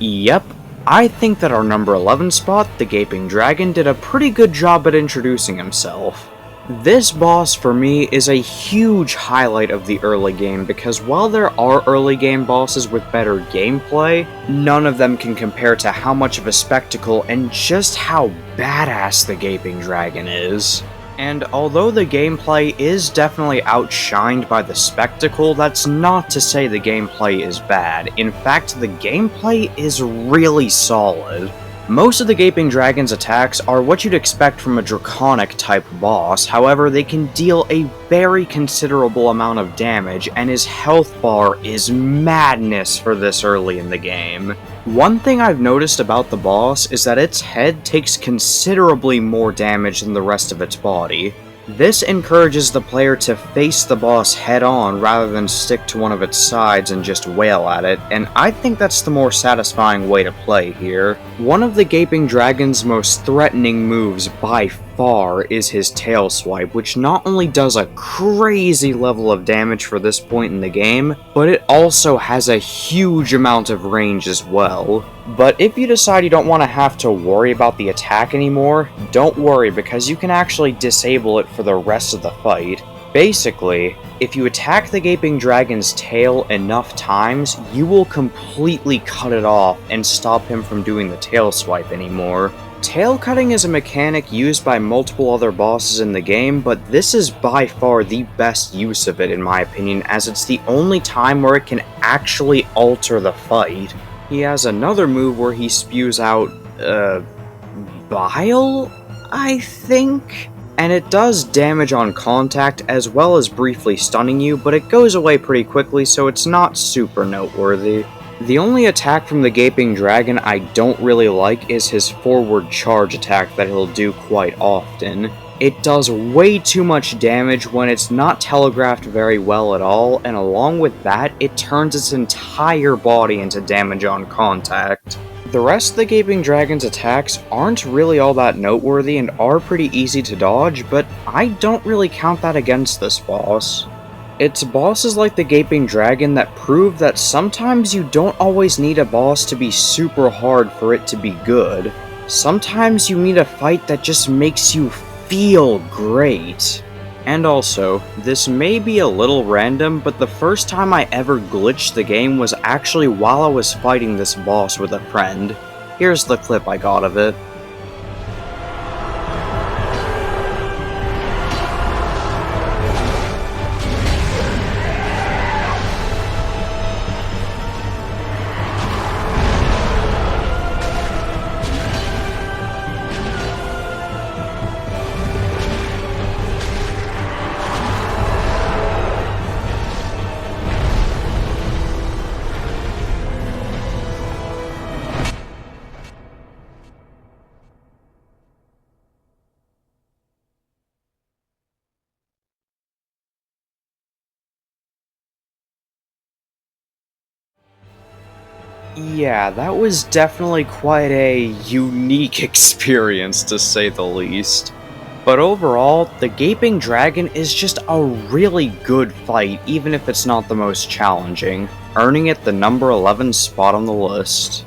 A: Yep, I think that our number 11 spot, the Gaping Dragon, did a pretty good job at introducing himself. This boss, for me, is a huge highlight of the early game because while there are early game bosses with better gameplay, none of them can compare to how much of a spectacle and just how badass the Gaping Dragon is. And although the gameplay is definitely outshined by the spectacle, that's not to say the gameplay is bad. In fact, the gameplay is really solid. Most of the Gaping Dragon's attacks are what you'd expect from a draconic type boss, however they can deal a very considerable amount of damage, and his health bar is madness for this early in the game. One thing I've noticed about the boss is that its head takes considerably more damage than the rest of its body. This encourages the player to face the boss head-on rather than stick to one of its sides and just wail at it, and I think that's the more satisfying way to play here. One of the Gaping Dragon's most threatening moves by far is his tail swipe, which not only does a crazy level of damage for this point in the game, but it also has a huge amount of range as well. But if you decide you don't want to have to worry about the attack anymore, don't worry because you can actually disable it for the rest of the fight. Basically, if you attack the Gaping Dragon's tail enough times, you will completely cut it off and stop him from doing the tail swipe anymore. Tail cutting is a mechanic used by multiple other bosses in the game, but this is by far the best use of it in my opinion, as it's the only time where it can actually alter the fight. He has another move where he spews out, bile, I think? And it does damage on contact as well as briefly stunning you, but it goes away pretty quickly, so it's not super noteworthy. The only attack from the Gaping Dragon I don't really like is his forward charge attack that he'll do quite often. It does way too much damage when it's not telegraphed very well at all, and along with that, it turns its entire body into damage on contact. The rest of the Gaping Dragon's attacks aren't really all that noteworthy and are pretty easy to dodge, but I don't really count that against this boss. It's bosses like the Gaping Dragon that prove that sometimes you don't always need a boss to be super hard for it to be good. Sometimes you need a fight that just makes you feel great. And also, this may be a little random, but the first time I ever glitched the game was actually while I was fighting this boss with a friend. Here's the clip I got of it. Yeah, that was definitely quite a unique experience, to say the least. But overall, the Gaping Dragon is just a really good fight, even if it's not the most challenging, earning it the number 11 spot on the list.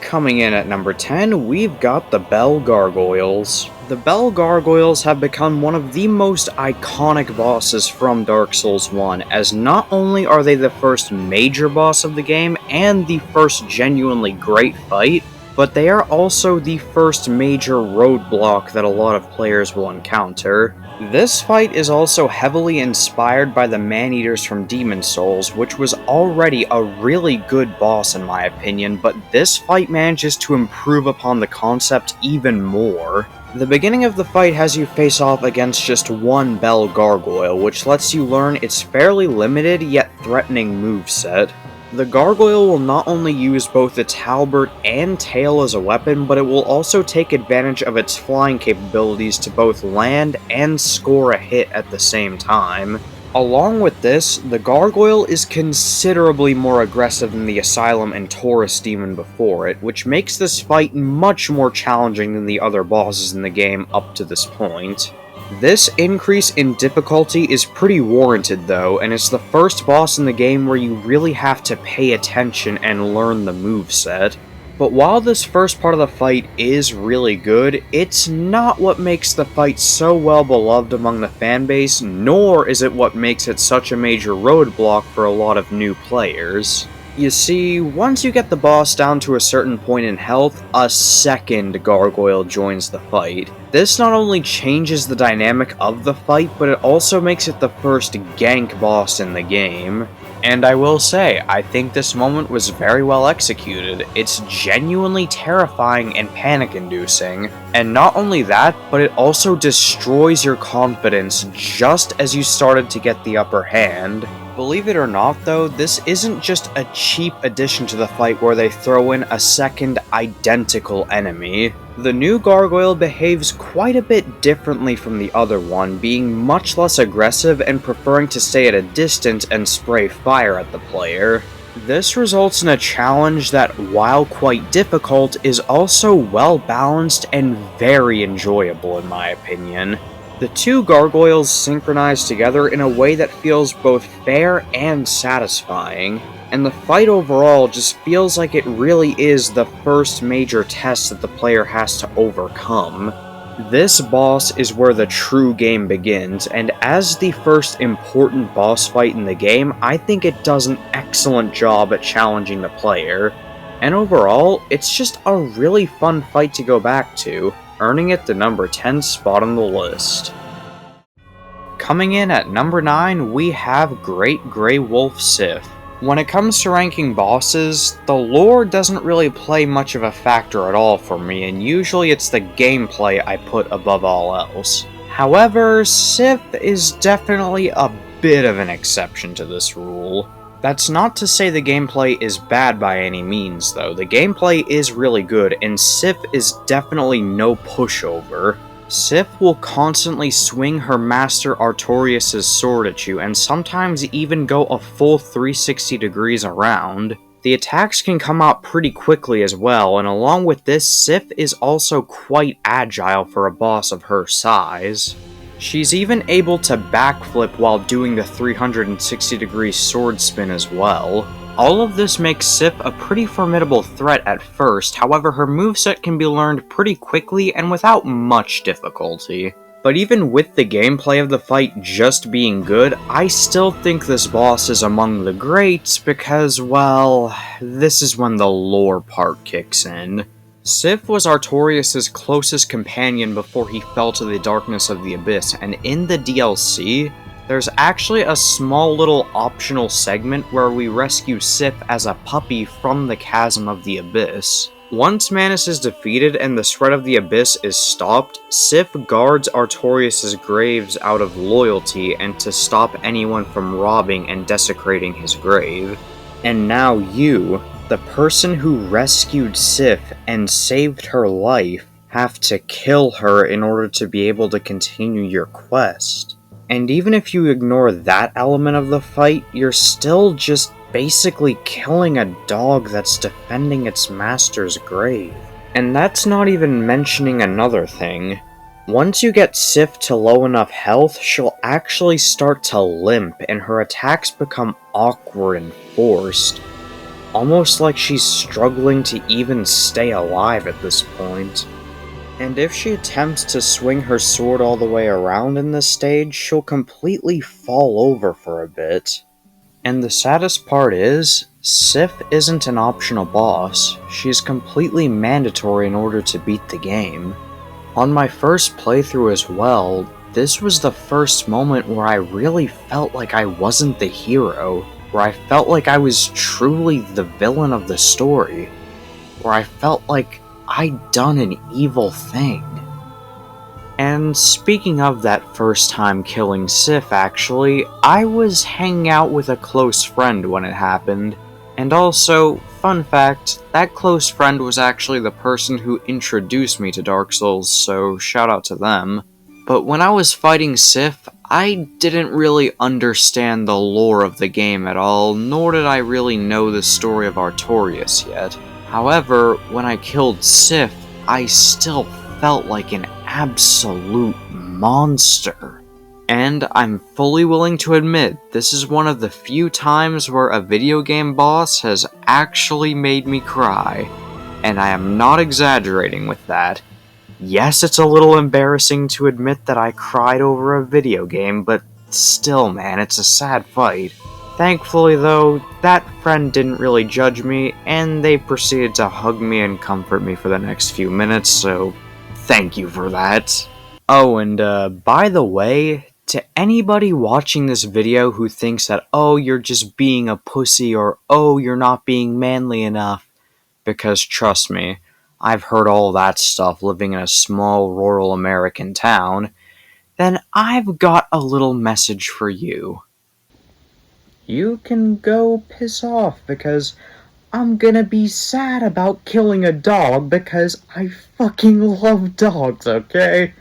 A: Coming in at number 10, we've got the Bell Gargoyles. The Bell Gargoyles have become one of the most iconic bosses from Dark Souls 1, as not only are they the first major boss of the game and the first genuinely great fight, but they are also the first major roadblock that a lot of players will encounter. This fight is also heavily inspired by the Man-Eaters from Demon's Souls, which was already a really good boss in my opinion, but this fight manages to improve upon the concept even more. The beginning of the fight has you face off against just one Bell Gargoyle, which lets you learn its fairly limited yet threatening moveset. The Gargoyle will not only use both its halberd and tail as a weapon, but it will also take advantage of its flying capabilities to both land and score a hit at the same time. Along with this, the Gargoyle is considerably more aggressive than the Asylum and Taurus Demon before it, which makes this fight much more challenging than the other bosses in the game up to this point. This increase in difficulty is pretty warranted though, and it's the first boss in the game where you really have to pay attention and learn the moveset. But while this first part of the fight is really good, it's not what makes the fight so well beloved among the fanbase, nor is it what makes it such a major roadblock for a lot of new players. You see, once you get the boss down to a certain point in health, a second gargoyle joins the fight. This not only changes the dynamic of the fight, but it also makes it the first gank boss in the game. And I will say, I think this moment was very well executed. It's genuinely terrifying and panic-inducing. And not only that, but it also destroys your confidence just as you started to get the upper hand. Believe it or not though, this isn't just a cheap addition to the fight where they throw in a second identical enemy. The new gargoyle behaves quite a bit differently from the other one, being much less aggressive and preferring to stay at a distance and spray fire at the player. This results in a challenge that, while quite difficult, is also well balanced and very enjoyable in my opinion. The two gargoyles synchronize together in a way that feels both fair and satisfying, and the fight overall just feels like it really is the first major test that the player has to overcome. This boss is where the true game begins, and as the first important boss fight in the game, I think it does an excellent job at challenging the player. And overall, it's just a really fun fight to go back to, earning it the number 10 spot on the list. Coming in at number 9, we have Great Grey Wolf Sith. When it comes to ranking bosses, the lore doesn't really play much of a factor at all for me, and usually it's the gameplay I put above all else. However, Sith is definitely a bit of an exception to this rule. That's not to say the gameplay is bad by any means, though. The gameplay is really good, and Sif is definitely no pushover. Sif will constantly swing her master Artorias' sword at you, and sometimes even go a full 360 degrees around. The attacks can come out pretty quickly as well, and along with this, Sif is also quite agile for a boss of her size. She's even able to backflip while doing the 360 degree sword spin as well. All of this makes Sif a pretty formidable threat at first, however her moveset can be learned pretty quickly and without much difficulty. But even with the gameplay of the fight just being good, I still think this boss is among the greats because, well, this is when the lore part kicks in. Sif was Artorias' closest companion before he fell to the darkness of the abyss, and in the DLC, there's actually a small little optional segment where we rescue Sif as a puppy from the chasm of the abyss. Once Manus is defeated and the spread of the abyss is stopped, Sif guards Artorias' graves out of loyalty and to stop anyone from robbing and desecrating his grave. And now you, the person who rescued Sif and saved her life, have to kill her in order to be able to continue your quest. And even if you ignore that element of the fight, you're still just basically killing a dog that's defending its master's grave. And that's not even mentioning another thing. Once you get Sif to low enough health, she'll actually start to limp and her attacks become awkward and forced. Almost like she's struggling to even stay alive at this point. And if she attempts to swing her sword all the way around in this stage, she'll completely fall over for a bit. And the saddest part is, Sif isn't an optional boss, she's completely mandatory in order to beat the game. On my first playthrough as well, this was the first moment where I really felt like I wasn't the hero, where I felt like I was truly the villain of the story, where I felt like I'd done an evil thing. And speaking of that first time killing Sif, actually, I was hanging out with a close friend when it happened. And also, fun fact, that close friend was actually the person who introduced me to Dark Souls, so shout out to them. But when I was fighting Sif, I didn't really understand the lore of the game at all, nor did I really know the story of Artorias yet. However, when I killed Sif, I still felt like an absolute monster. And I'm fully willing to admit, this is one of the few times where a video game boss has actually made me cry. And I am not exaggerating with that. Yes, it's a little embarrassing to admit that I cried over a video game, but still, man, it's a sad fight. Thankfully though, that friend didn't really judge me, and they proceeded to hug me and comfort me for the next few minutes, so thank you for that. Oh, and by the way, to anybody watching this video who thinks that, oh, you're just being a pussy, or oh, you're not being manly enough, because trust me, I've heard all that stuff living in a small rural American town, then I've got a little message for you. You can go piss off because I'm gonna be sad about killing a dog because I fucking love dogs, okay?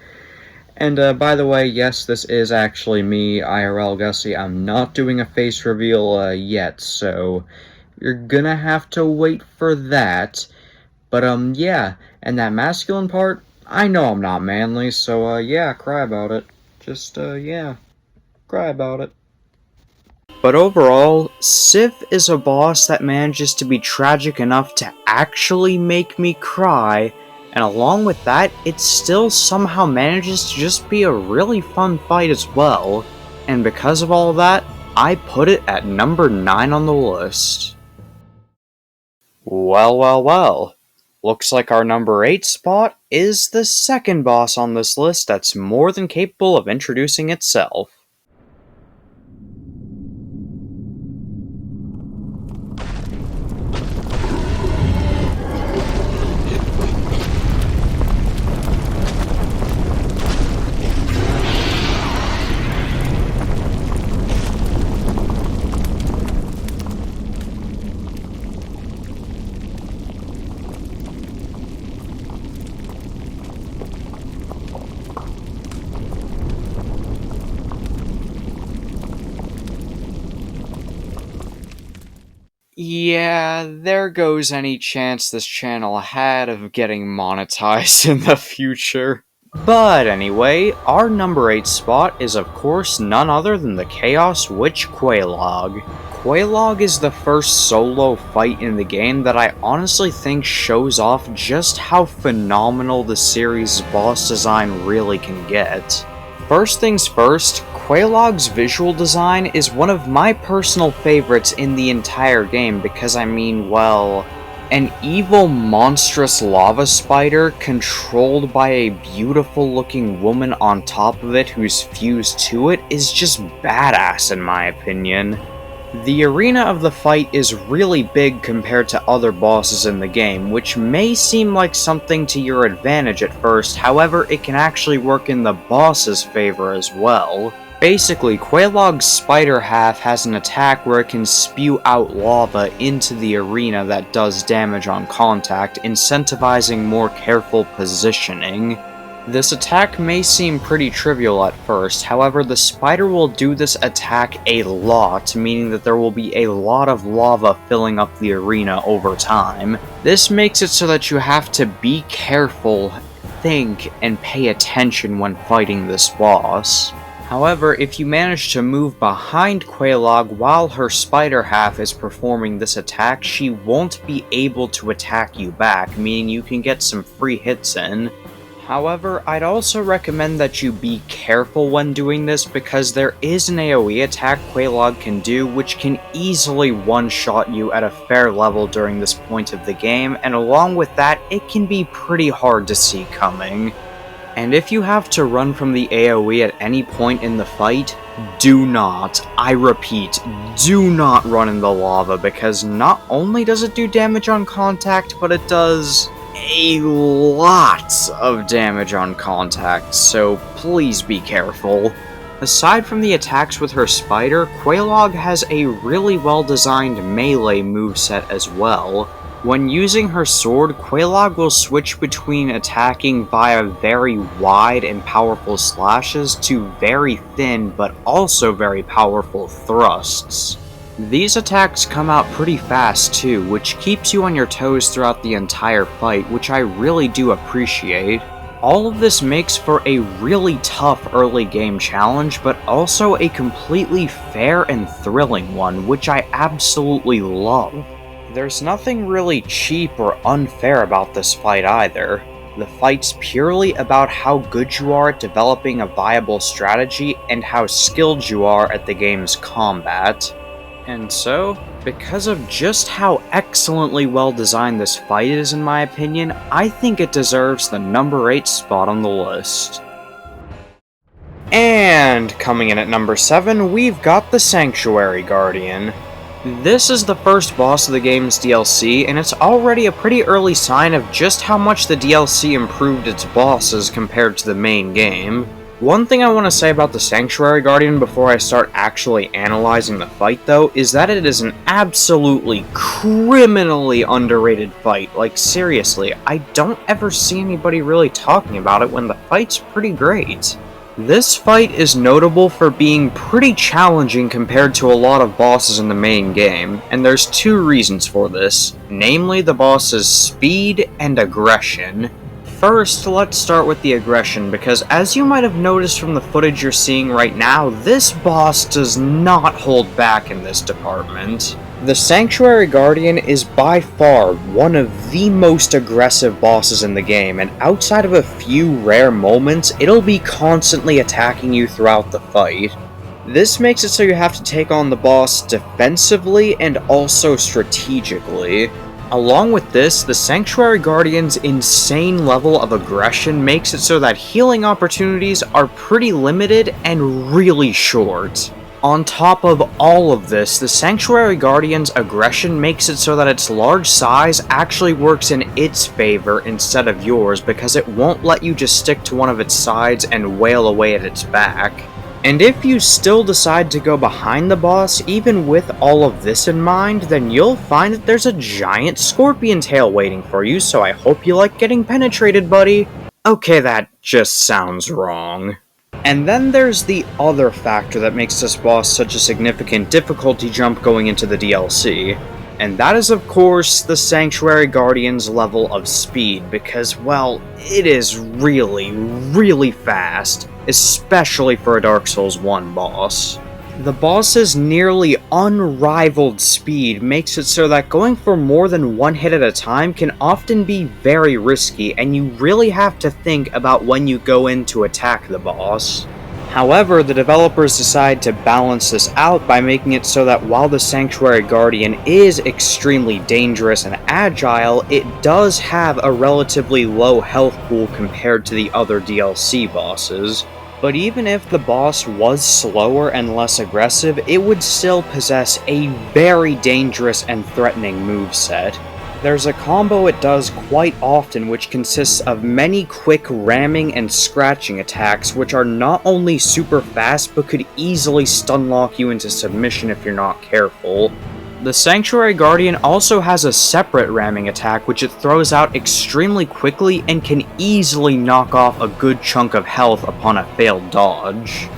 A: And by the way, yes, this is actually me, IRL Gussie. I'm not doing a face reveal yet, so you're gonna have to wait for that. But yeah, and that masculine part, I know I'm not manly, so yeah, cry about it. Just yeah, cry about it. But overall, Sif is a boss that manages to be tragic enough to actually make me cry, and along with that, it still somehow manages to just be a really fun fight as well. And because of all of that, I put it at number 9 on the list. Well, well, well. Looks like our number 8 spot is the second boss on this list that's more than capable of introducing itself. Yeah, there goes any chance this channel had of getting monetized in the future. But anyway, our number 8 spot is of course none other than the Chaos Witch Quelaag. Quelaag is the first solo fight in the game that I honestly think shows off just how phenomenal the series' boss design really can get. First things first, Quelaag's visual design is one of my personal favorites in the entire game because I mean, well, an evil monstrous lava spider controlled by a beautiful looking woman on top of it who's fused to it is just badass in my opinion. The arena of the fight is really big compared to other bosses in the game, which may seem like something to your advantage at first, however it can actually work in the boss's favor as well. Basically, Quelaag's spider half has an attack where it can spew out lava into the arena that does damage on contact, incentivizing more careful positioning. This attack may seem pretty trivial at first, however the spider will do this attack a lot, meaning that there will be a lot of lava filling up the arena over time. This makes it so that you have to be careful, think, and pay attention when fighting this boss. However, if you manage to move behind Quelaag while her spider half is performing this attack, she won't be able to attack you back, meaning you can get some free hits in. However, I'd also recommend that you be careful when doing this because there is an AoE attack Quelaag can do which can easily one-shot you at a fair level during this point of the game, and along with that, it can be pretty hard to see coming. And if you have to run from the AoE at any point in the fight, do not, I repeat, do not run in the lava because not only does it do damage on contact, but it does a lot of damage on contact, so please be careful. Aside from the attacks with her spider, Quelaag has a really well-designed melee moveset as well. When using her sword, Quelaag will switch between attacking via very wide and powerful slashes to very thin but also very powerful thrusts. These attacks come out pretty fast too, which keeps you on your toes throughout the entire fight, which I really do appreciate. All of this makes for a really tough early game challenge, but also a completely fair and thrilling one, which I absolutely love. There's nothing really cheap or unfair about this fight either. The fight's purely about how good you are at developing a viable strategy and how skilled you are at the game's combat. And so, because of just how excellently well designed this fight is in my opinion, I think it deserves the number 8 spot on the list. And coming in at number 7, we've got the Sanctuary Guardian. This is the first boss of the game's DLC, and it's already a pretty early sign of just how much the DLC improved its bosses compared to the main game. One thing I want to say about the Sanctuary Guardian before I start actually analyzing the fight though, is that it is an absolutely criminally underrated fight. Like seriously, I don't ever see anybody really talking about it when the fight's pretty great. This fight is notable for being pretty challenging compared to a lot of bosses in the main game, and there's two reasons for this, namely the boss's speed and aggression. First, let's start with the aggression, because as you might have noticed from the footage you're seeing right now, this boss does not hold back in this department. The Sanctuary Guardian is by far one of the most aggressive bosses in the game, and outside of a few rare moments, it'll be constantly attacking you throughout the fight. This makes it so you have to take on the boss defensively and also strategically. Along with this, the Sanctuary Guardian's insane level of aggression makes it so that healing opportunities are pretty limited and really short. On top of all of this, the Sanctuary Guardian's aggression makes it so that its large size actually works in its favor instead of yours, because it won't let you just stick to one of its sides and wail away at its back. And if you still decide to go behind the boss, even with all of this in mind, then you'll find that there's a giant scorpion tail waiting for you, so I hope you like getting penetrated, buddy. Okay, that just sounds wrong. And then there's the other factor that makes this boss such a significant difficulty jump going into the DLC. And that is, of course, the Sanctuary Guardian's level of speed, because, well, it is really, really fast, especially for a Dark Souls 1 boss. The boss's nearly unrivaled speed makes it so that going for more than one hit at a time can often be very risky, and you really have to think about when you go in to attack the boss. However, the developers decide to balance this out by making it so that while the Sanctuary Guardian is extremely dangerous and agile, it does have a relatively low health pool compared to the other DLC bosses. But even if the boss was slower and less aggressive, it would still possess a very dangerous and threatening moveset. There's a combo it does quite often which consists of many quick ramming and scratching attacks which are not only super fast but could easily stunlock you into submission if you're not careful. The Sanctuary Guardian also has a separate ramming attack which it throws out extremely quickly and can easily knock off a good chunk of health upon a failed dodge.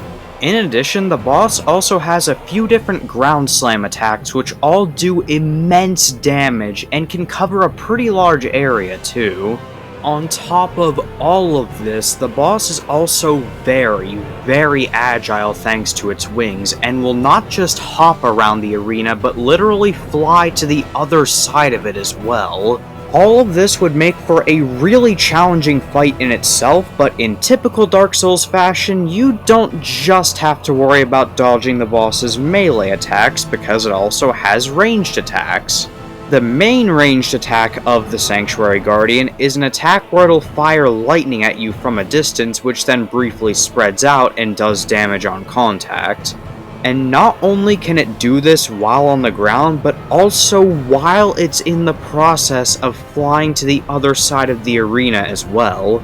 A: In addition, the boss also has a few different ground slam attacks which all do immense damage and can cover a pretty large area too. On top of all of this, the boss is also very, very agile thanks to its wings, and will not just hop around the arena, but literally fly to the other side of it as well. All of this would make for a really challenging fight in itself, but in typical Dark Souls fashion, you don't just have to worry about dodging the boss's melee attacks, because it also has ranged attacks. The main ranged attack of the Sanctuary Guardian is an attack where it'll fire lightning at you from a distance, which then briefly spreads out and does damage on contact. And not only can it do this while on the ground, but also while it's in the process of flying to the other side of the arena as well.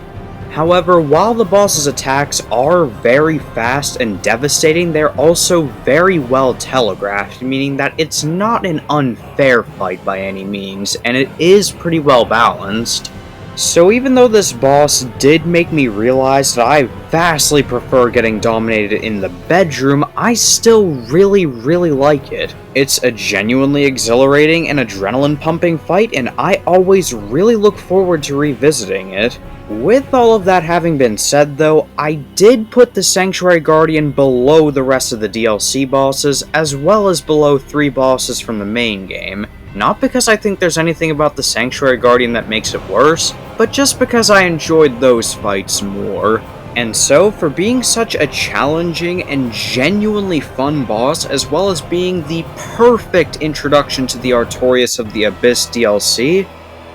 A: However, while the boss's attacks are very fast and devastating, they're also very well telegraphed, meaning that it's not an unfair fight by any means, and it is pretty well balanced. So even though this boss did make me realize that I vastly prefer getting dominated in the bedroom, I still really like it. It's a genuinely exhilarating and adrenaline-pumping fight, and I always really look forward to revisiting it. With all of that having been said though, I did put the Sanctuary Guardian below the rest of the DLC bosses, as well as below 3 bosses from the main game. Not because I think there's anything about the Sanctuary Guardian that makes it worse, but just because I enjoyed those fights more. And so, for being such a challenging and genuinely fun boss, as well as being the perfect introduction to the Artorias of the Abyss DLC,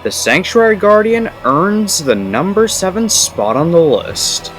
A: the Sanctuary Guardian earns the number 7 spot on the list.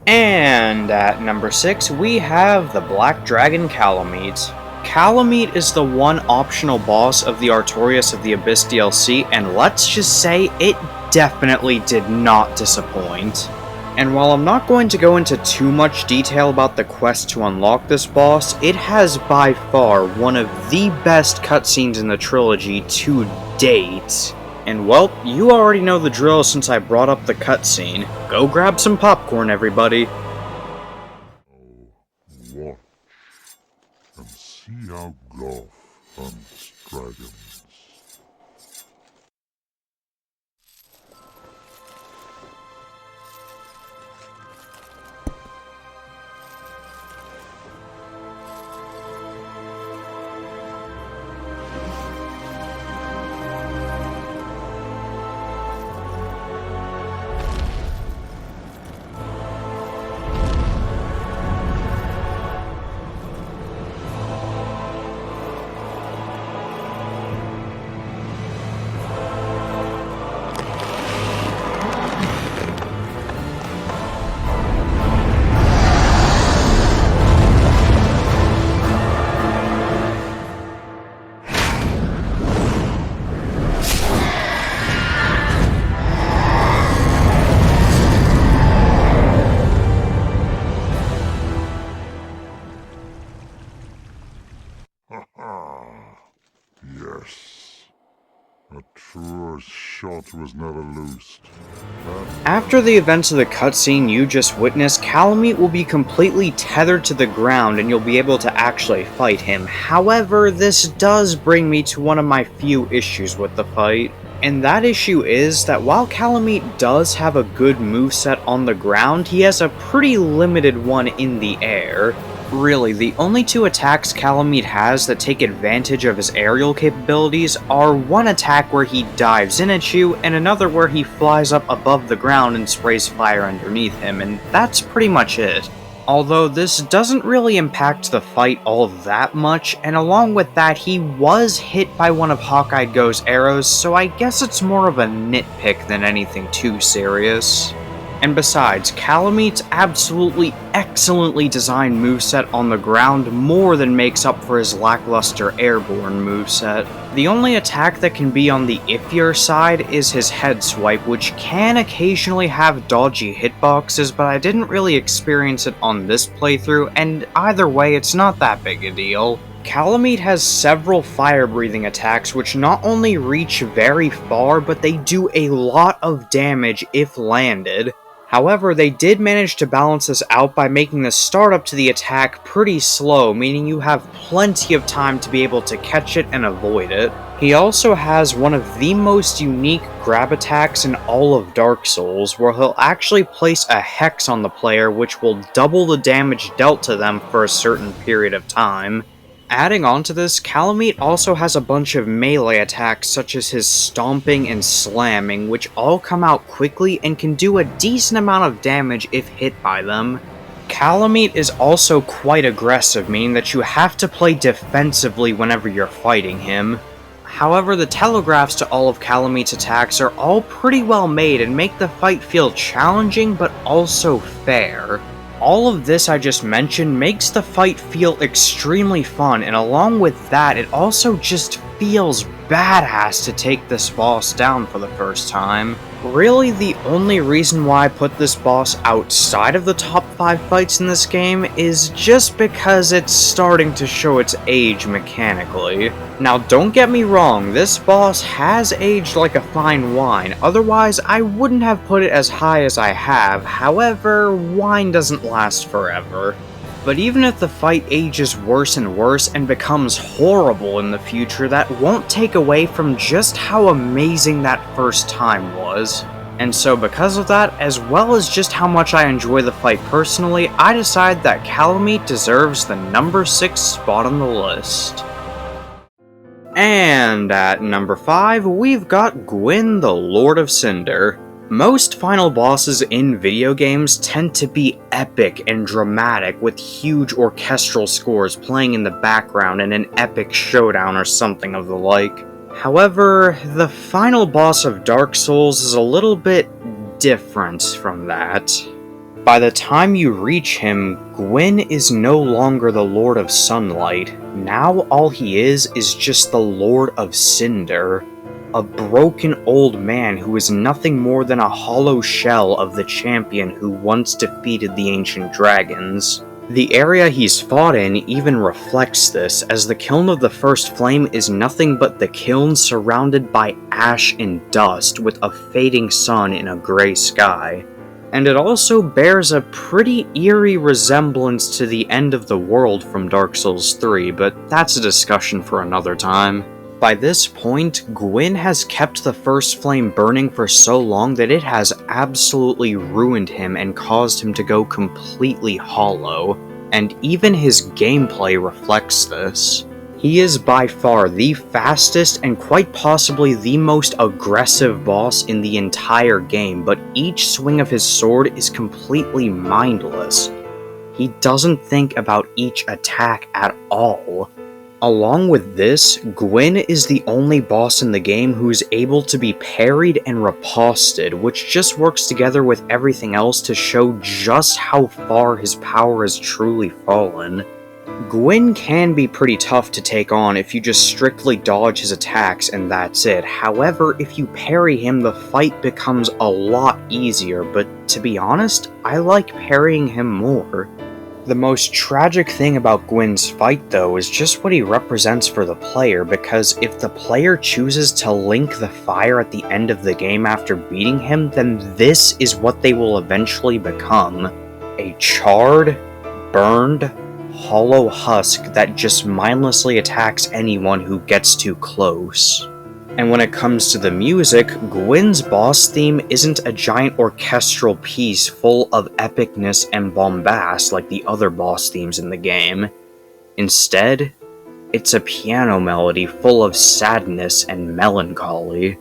A: And at number 6, we have the Black Dragon Calamite. Calamite is the one optional boss of the Artorias of the Abyss DLC, and let's just say it definitely did not disappoint. And while I'm not going to go into too much detail about the quest to unlock this boss, it has by far one of the best cutscenes in the trilogy to date. And well, you already know the drill since I brought up the cutscene. Go grab some popcorn, everybody.
B: Watch and see how Goth hunts dragons. Yes. A truer shot was never loosed.
A: After the events of the cutscene you just witnessed, Calamite will be completely tethered to the ground and you'll be able to actually fight him. However, this does bring me to one of my few issues with the fight. And that issue is that while Calamite does have a good moveset on the ground, he has a pretty limited one in the air. Really, the only two attacks Calamite has that take advantage of his aerial capabilities are one attack where he dives in at you, and another where he flies up above the ground and sprays fire underneath him, and that's pretty much it. Although this doesn't really impact the fight all that much, and along with that, he was hit by one of Hawkeye Go's arrows, so I guess it's more of a nitpick than anything too serious. And besides, Calamite's absolutely excellently designed moveset on the ground more than makes up for his lackluster airborne moveset. The only attack that can be on the iffier side is his head swipe, which can occasionally have dodgy hitboxes, but I didn't really experience it on this playthrough, and either way, it's not that big a deal. Calamite has several fire-breathing attacks which not only reach very far, but they do a lot of damage if landed. However, they did manage to balance this out by making the startup to the attack pretty slow, meaning you have plenty of time to be able to catch it and avoid it. He also has one of the most unique grab attacks in all of Dark Souls, where he'll actually place a hex on the player which will double the damage dealt to them for a certain period of time. Adding on to this, Calamite also has a bunch of melee attacks such as his stomping and slamming, which all come out quickly and can do a decent amount of damage if hit by them. Calamite is also quite aggressive, meaning that you have to play defensively whenever you're fighting him. However, the telegraphs to all of Calamite's attacks are all pretty well made and make the fight feel challenging but also fair. All of this I just mentioned makes the fight feel extremely fun, and along with that, it also just feels badass to take this boss down for the first time. Really, the only reason why I put this boss outside of the top 5 fights in this game is just because it's starting to show its age mechanically. Now, don't get me wrong, this boss has aged like a fine wine, otherwise I wouldn't have put it as high as I have. However, wine doesn't last forever. But even if the fight ages worse and worse and becomes horrible in the future, that won't take away from just how amazing that first time was. And so because of that, as well as just how much I enjoy the fight personally, I decide that Calamite deserves the number 6 spot on the list. And at number 5, we've got Gwyn the Lord of Cinder. Most final bosses in video games tend to be epic and dramatic, with huge orchestral scores playing in the background and an epic showdown or something of the like. However, the final boss of Dark Souls is a little bit different from that. By the time you reach him, Gwyn is no longer the Lord of Sunlight. Now all he is just the Lord of Cinder. A broken old man who is nothing more than a hollow shell of the champion who once defeated the ancient dragons. The area he's fought in even reflects this, as the Kiln of the First Flame is nothing but the kiln surrounded by ash and dust with a fading sun in a gray sky. And it also bears a pretty eerie resemblance to the end of the world from Dark Souls 3, but that's a discussion for another time. By this point, Gwyn has kept the First Flame burning for so long that it has absolutely ruined him and caused him to go completely hollow, and even his gameplay reflects this. He is by far the fastest and quite possibly the most aggressive boss in the entire game, but each swing of his sword is completely mindless. He doesn't think about each attack at all. Along with this, Gwyn is the only boss in the game who is able to be parried and riposted, which just works together with everything else to show just how far his power has truly fallen. Gwyn can be pretty tough to take on if you just strictly dodge his attacks and that's it. However, if you parry him, the fight becomes a lot easier, but to be honest, I like parrying him more. The most tragic thing about Gwyn's fight, though, is just what he represents for the player, because if the player chooses to link the fire at the end of the game after beating him, then this is what they will eventually become. A charred, burned, hollow husk that just mindlessly attacks anyone who gets too close. And when it comes to the music, Gwyn's boss theme isn't a giant orchestral piece full of epicness and bombast like the other boss themes in the game. Instead, it's a piano melody full of sadness and melancholy.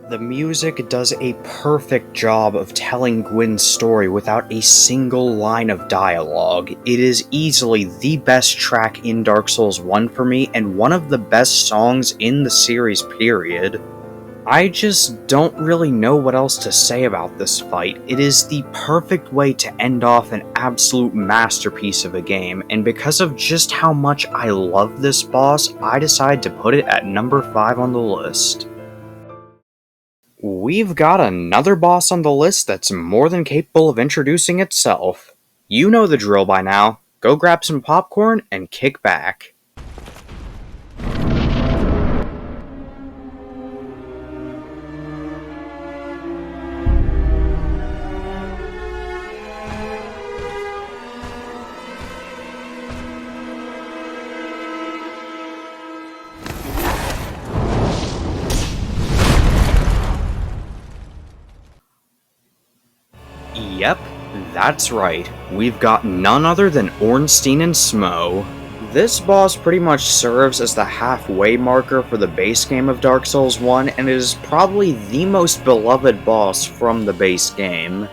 A: The music does a perfect job of telling Gwyn's story without a single line of dialogue. It is easily the best track in Dark Souls 1 for me, and one of the best songs in the series, period. I just don't really know what else to say about this fight. It is the perfect way to end off an absolute masterpiece of a game, and because of just how much I love this boss, I decided to put it at number 5 on the list. We've got another boss on the list that's more than capable of introducing itself. You know the drill by now. Go grab some popcorn and kick back. Yep, that's right. We've got none other than Ornstein and Smo. This boss pretty much serves as the halfway marker for the base game of Dark Souls 1, and it is probably the most beloved boss from the base game.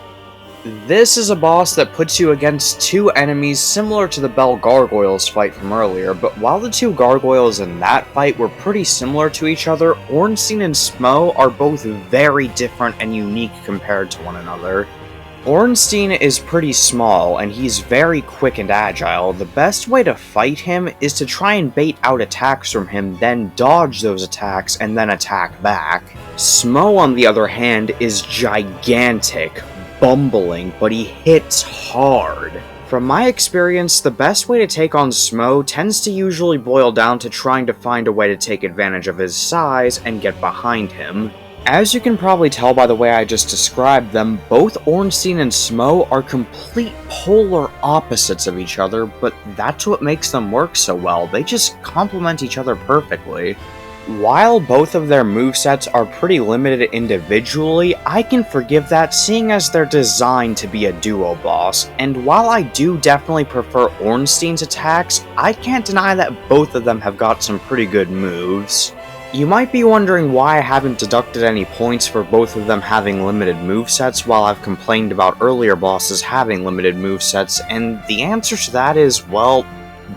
A: This is a boss that puts you against two enemies similar to the Bell Gargoyles fight from earlier, but while the two gargoyles in that fight were pretty similar to each other, Ornstein and Smo are both very different and unique compared to one another. Ornstein is pretty small, and he's very quick and agile. The best way to fight him is to try and bait out attacks from him, then dodge those attacks, and then attack back. Smo, on the other hand, is gigantic, bumbling, but he hits hard. From my experience, the best way to take on Smo tends to usually boil down to trying to find a way to take advantage of his size and get behind him. As you can probably tell by the way I just described them, both Ornstein and Smo are complete polar opposites of each other, but that's what makes them work so well. They just complement each other perfectly. While both of their movesets are pretty limited individually, I can forgive that seeing as they're designed to be a duo boss, and while I do definitely prefer Ornstein's attacks, I can't deny that both of them have got some pretty good moves. You might be wondering why I haven't deducted any points for both of them having limited movesets while I've complained about earlier bosses having limited movesets, and the answer to that is, well,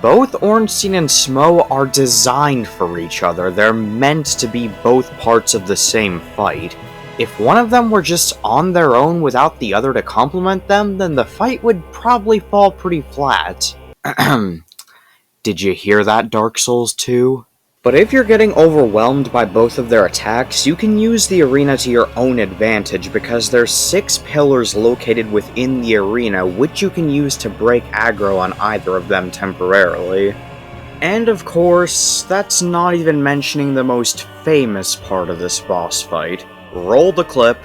A: both Ornstein and Smo are designed for each other. They're meant to be both parts of the same fight. If one of them were just on their own without the other to complement them, then the fight would probably fall pretty flat. Did you hear that, Dark Souls 2? But if you're getting overwhelmed by both of their attacks, you can use the arena to your own advantage because there's 6 pillars located within the arena which you can use to break aggro on either of them temporarily. And of course, that's not even mentioning the most famous part of this boss fight. Roll the clip.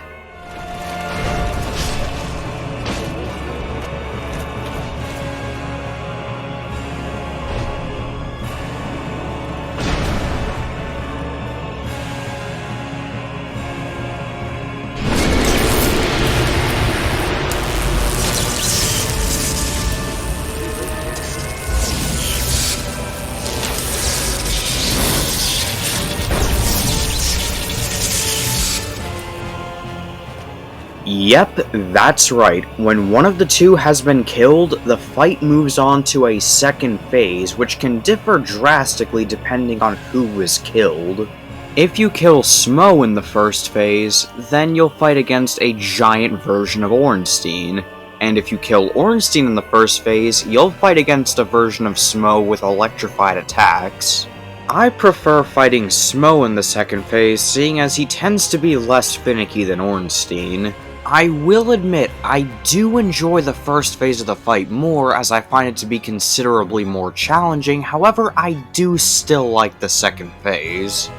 A: Yep, that's right. When one of the two has been killed, the fight moves on to a second phase, which can differ drastically depending on who was killed. If you kill Smo in the first phase, then you'll fight against a giant version of Ornstein. And if you kill Ornstein in the first phase, you'll fight against a version of Smo with electrified attacks. I prefer fighting Smo in the second phase, seeing as he tends to be less finicky than Ornstein. I will admit, I do enjoy the first phase of the fight more, as I find it to be considerably more challenging. However, I do still like the second phase.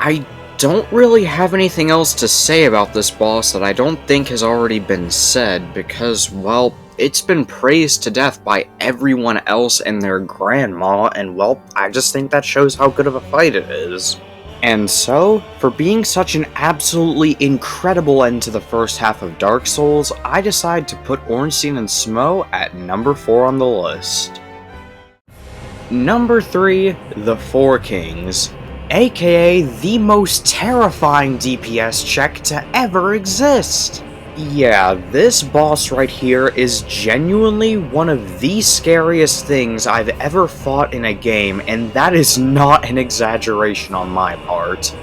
A: I don't really have anything else to say about this boss that I don't think has already been said, because, well, it's been praised to death by everyone else and their grandma, and well, I just think that shows how good of a fight it is. And so, for being such an absolutely incredible end to the first half of Dark Souls, I decide to put Ornstein and Smo at number 4 on the list. Number 3, the Four Kings, aka the most terrifying DPS check to ever exist. Yeah, this boss right here is genuinely one of the scariest things I've ever fought in a game, and that is not an exaggeration on my part.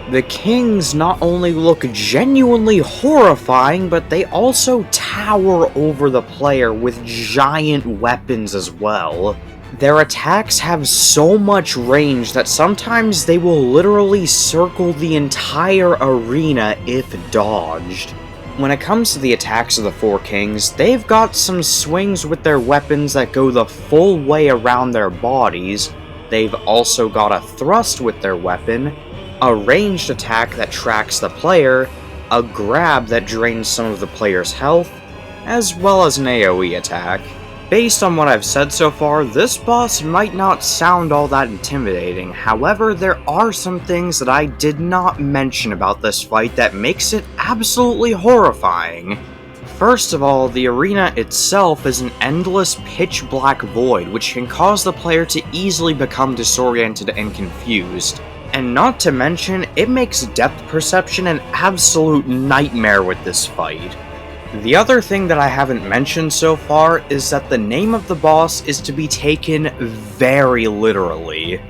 A: The kings not only look genuinely horrifying, but they also tower over the player with giant weapons as well. Their attacks have so much range that sometimes they will literally circle the entire arena if dodged. When it comes to the attacks of the Four Kings, they've got some swings with their weapons that go the full way around their bodies. They've also got a thrust with their weapon, a ranged attack that tracks the player, a grab that drains some of the player's health, as well as an AoE attack. Based on what I've said so far, this boss might not sound all that intimidating. However, there are some things that I did not mention about this fight that makes it absolutely horrifying. First of all, the arena itself is an endless pitch-black void, which can cause the player to easily become disoriented and confused. And not to mention, it makes depth perception an absolute nightmare with this fight. The other thing that I haven't mentioned so far is that the name of the boss is to be taken very literally.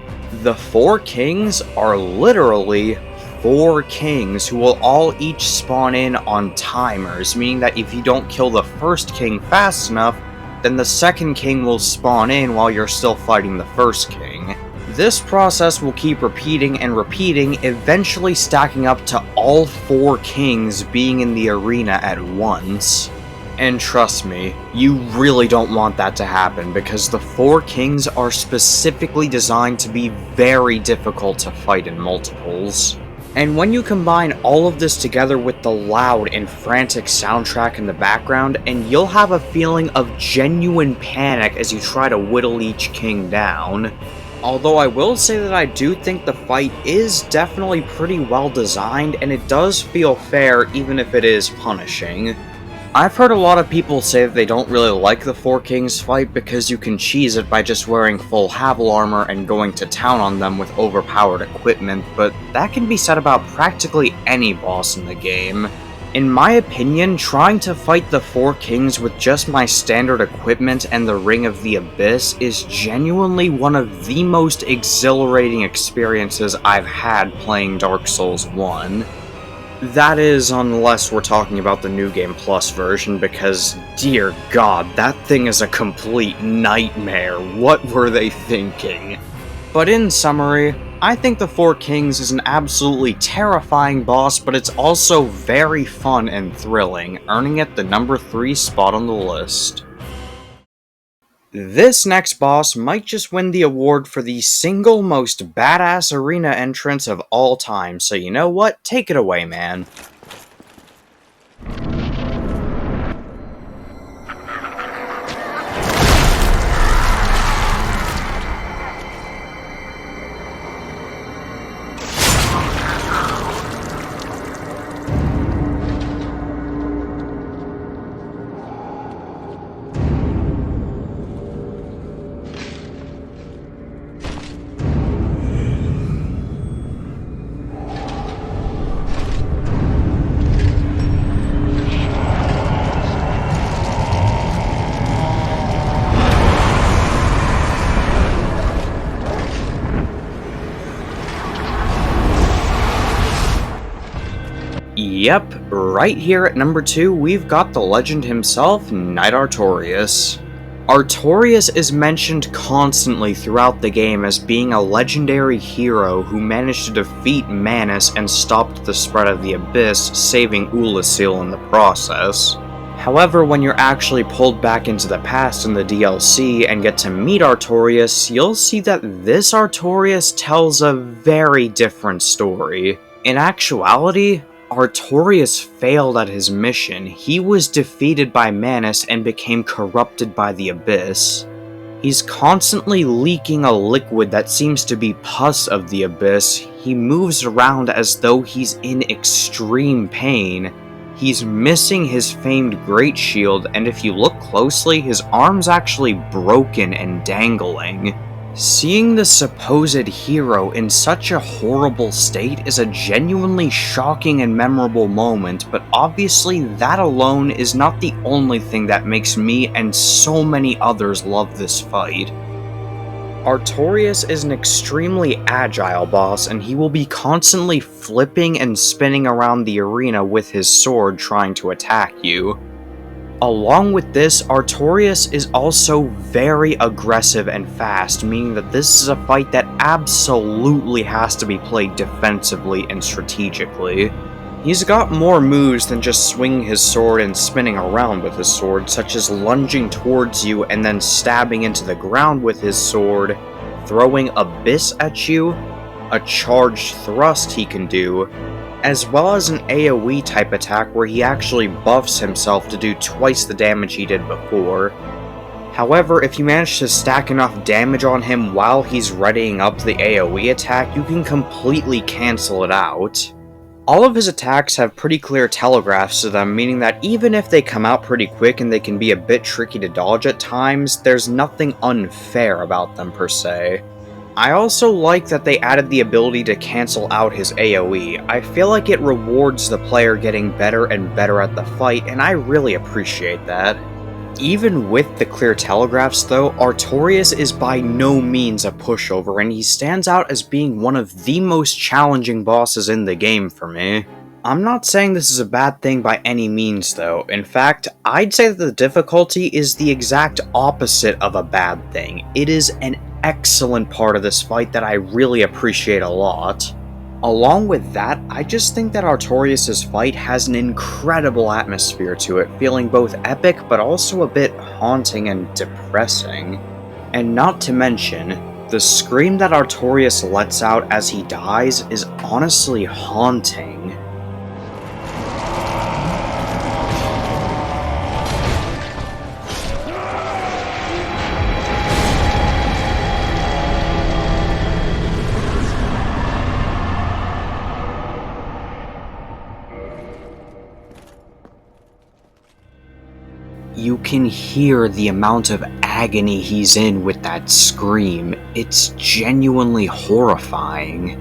A: The four kings are literally four kings who will all each spawn in on timers, meaning that if you don't kill the first king fast enough, then the second king will spawn in while you're still fighting the first king. This process will keep repeating and repeating, eventually stacking up to all four kings being in the arena at once. And trust me, you really don't want that to happen because the four kings are specifically designed to be very difficult to fight in multiples. And when you combine all of this together with the loud and frantic soundtrack in the background, and you'll have a feeling of genuine panic as you try to whittle each king down. Although I will say that I do think the fight is definitely pretty well designed, and it does feel fair even if it is punishing. I've heard a lot of people say that they don't really like the Four Kings fight because you can cheese it by just wearing full Havel armor and going to town on them with overpowered equipment, but that can be said about practically any boss in the game. In my opinion, trying to fight the Four Kings with just my standard equipment and the Ring of the Abyss is genuinely one of the most exhilarating experiences I've had playing Dark Souls 1. That is, unless we're talking about the New Game Plus version, because, dear god, that thing is a complete nightmare. What were they thinking? But in summary, I think the Four Kings is an absolutely terrifying boss, but it's also very fun and thrilling, earning it the number 3 spot on the list. This next boss might just win the award for the single most badass arena entrance of all time, so you know what? Take it away, man. Yep, right here at number 2, we've got the legend himself, Knight Artorias. Artorias is mentioned constantly throughout the game as being a legendary hero who managed to defeat Manus and stopped the spread of the Abyss, saving Ulasil in the process. However, when you're actually pulled back into the past in the DLC and get to meet Artorias, you'll see that this Artorias tells a very different story. In actuality, Artorias failed at his mission. He was defeated by Manus and became corrupted by the Abyss. He's constantly leaking a liquid that seems to be pus of the Abyss. He moves around as though he's in extreme pain. He's missing his famed Great Shield, and if you look closely, his arm's actually broken and dangling. Seeing the supposed hero in such a horrible state is a genuinely shocking and memorable moment, but obviously that alone is not the only thing that makes me and so many others love this fight. Artorias is an extremely agile boss, and he will be constantly flipping and spinning around the arena with his sword trying to attack you. Along with this, Artorias is also very aggressive and fast, meaning that this is a fight that absolutely has to be played defensively and strategically. He's got more moves than just swinging his sword and spinning around with his sword, such as lunging towards you and then stabbing into the ground with his sword, throwing Abyss at you, a charged thrust he can do, as well as an AoE type attack where he actually buffs himself to do twice the damage he did before. However, if you manage to stack enough damage on him while he's readying up the AoE attack, you can completely cancel it out. All of his attacks have pretty clear telegraphs to them, meaning that even if they come out pretty quick and they can be a bit tricky to dodge at times, there's nothing unfair about them per se. I also like that they added the ability to cancel out his AoE. I feel like it rewards the player getting better and better at the fight, and I really appreciate that. Even with the clear telegraphs though, Artorias is by no means a pushover, and he stands out as being one of the most challenging bosses in the game for me. I'm not saying this is a bad thing by any means though. In fact, I'd say that the difficulty is the exact opposite of a bad thing. It is an excellent part of this fight that I really appreciate a lot. Along with that, I just think that Artorias' fight has an incredible atmosphere to it, feeling both epic but also a bit haunting and depressing. And not to mention, the scream that Artorias lets out as he dies is honestly haunting. You can hear the amount of agony he's in with that scream. It's genuinely horrifying.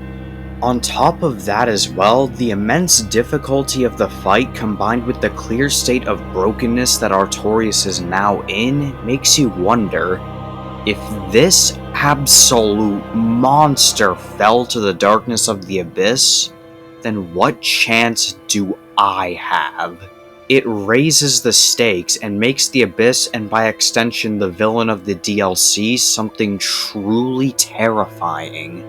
A: On top of that as well, the immense difficulty of the fight combined with the clear state of brokenness that Artorias is now in makes you wonder, if this absolute monster fell to the darkness of the abyss, then what chance do I have? It raises the stakes and makes the Abyss, and by extension the villain of the DLC, something truly terrifying.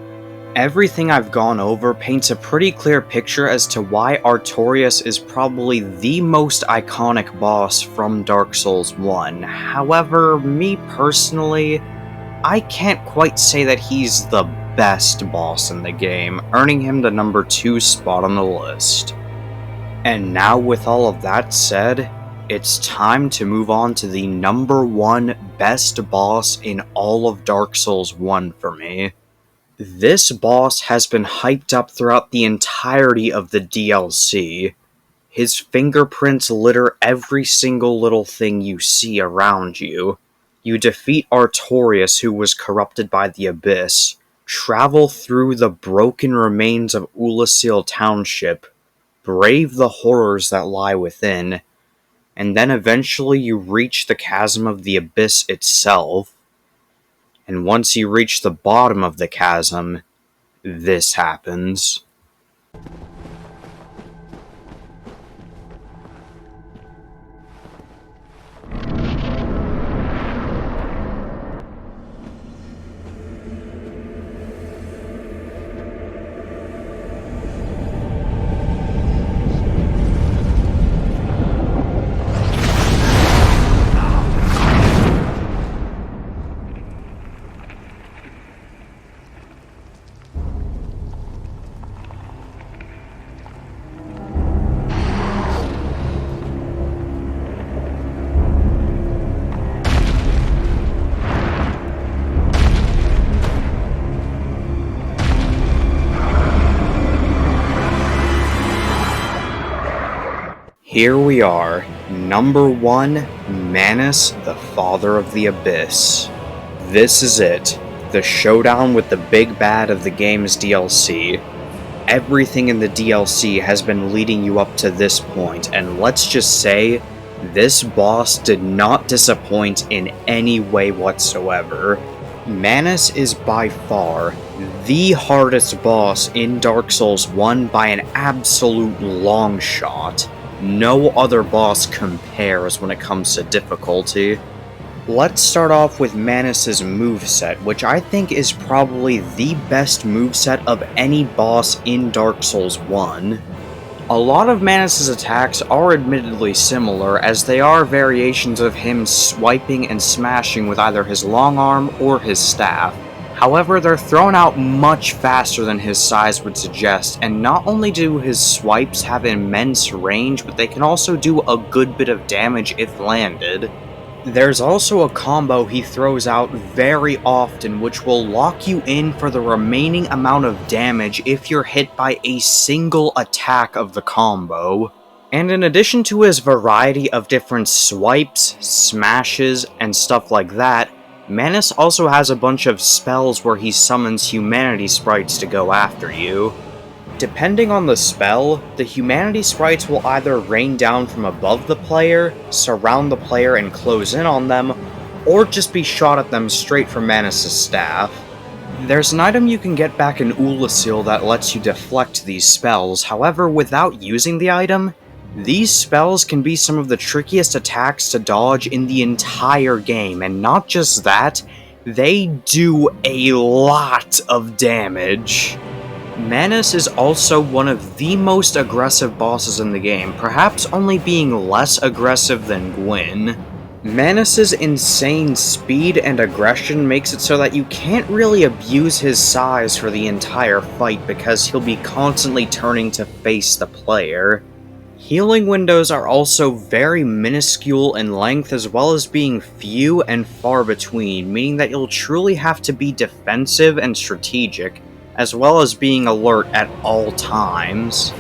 A: Everything I've gone over paints a pretty clear picture as to why Artorias is probably the most iconic boss from Dark Souls 1. However, me personally, I can't quite say that he's the best boss in the game, earning him the number 2 spot on the list. And now with all of that said, it's time to move on to the number 1 best boss in all of Dark Souls 1 for me. This boss has been hyped up throughout the entirety of the DLC. His fingerprints litter every single little thing you see around you. You defeat Artorias, who was corrupted by the Abyss, travel through the broken remains of Ulasil Township, brave the horrors that lie within, and then eventually you reach the chasm of the Abyss itself. And once you reach the bottom of the chasm, this happens. Here we are, number 1, Manus, the Father of the Abyss. This is it, the showdown with the big bad of the game's DLC. Everything in the DLC has been leading you up to this point, and let's just say, this boss did not disappoint in any way whatsoever. Manus is by far the hardest boss in Dark Souls 1 by an absolute long shot. No other boss compares when it comes to difficulty. Let's start off with Manus' moveset, which I think is probably the best moveset of any boss in Dark Souls 1. A lot of Manus' attacks are admittedly similar, as they are variations of him swiping and smashing with either his long arm or his staff. However, they're thrown out much faster than his size would suggest, and not only do his swipes have immense range, but they can also do a good bit of damage if landed. There's also a combo he throws out very often which will lock you in for the remaining amount of damage if you're hit by a single attack of the combo. And in addition to his variety of different swipes, smashes, and stuff like that, Manus also has a bunch of spells where he summons humanity sprites to go after you. Depending on the spell, the humanity sprites will either rain down from above the player, surround the player and close in on them, or just be shot at them straight from Manus' staff. There's an item you can get back in Ulasil that lets you deflect these spells, however, without using the item, these spells can be some of the trickiest attacks to dodge in the entire game, and not just that, they do a lot of damage. Manus is also one of the most aggressive bosses in the game, perhaps only being less aggressive than Gwyn. Manus' insane speed and aggression makes it so that you can't really abuse his size for the entire fight because he'll be constantly turning to face the player. Healing windows are also very minuscule in length as well as being few and far between, meaning that you'll truly have to be defensive and strategic, as well as being alert at all times.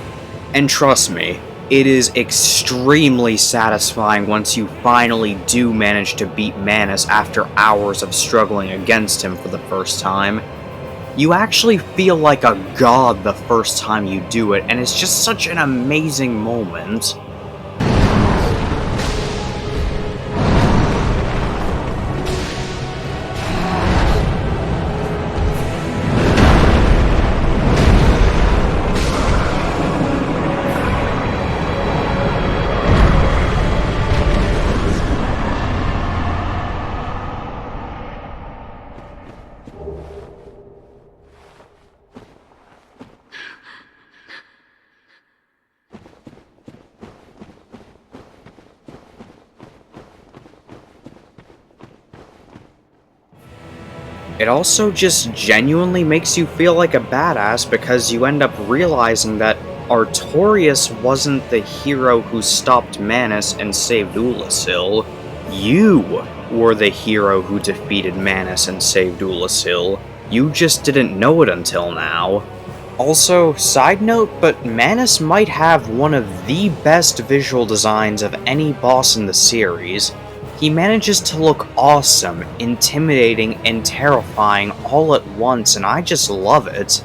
A: And trust me, it is extremely satisfying once you finally do manage to beat Manus after hours of struggling against him for the first time. You actually feel like a god the first time you do it, and it's just such an amazing moment. It also just genuinely makes you feel like a badass because you end up realizing that Artorias wasn't the hero who stopped Manus and saved Ulasil. You were the hero who defeated Manus and saved Ulasil. You just didn't know it until now. Also, side note, but Manus might have one of the best visual designs of any boss in the series. He manages to look awesome, intimidating, and terrifying all at once, and I just love it.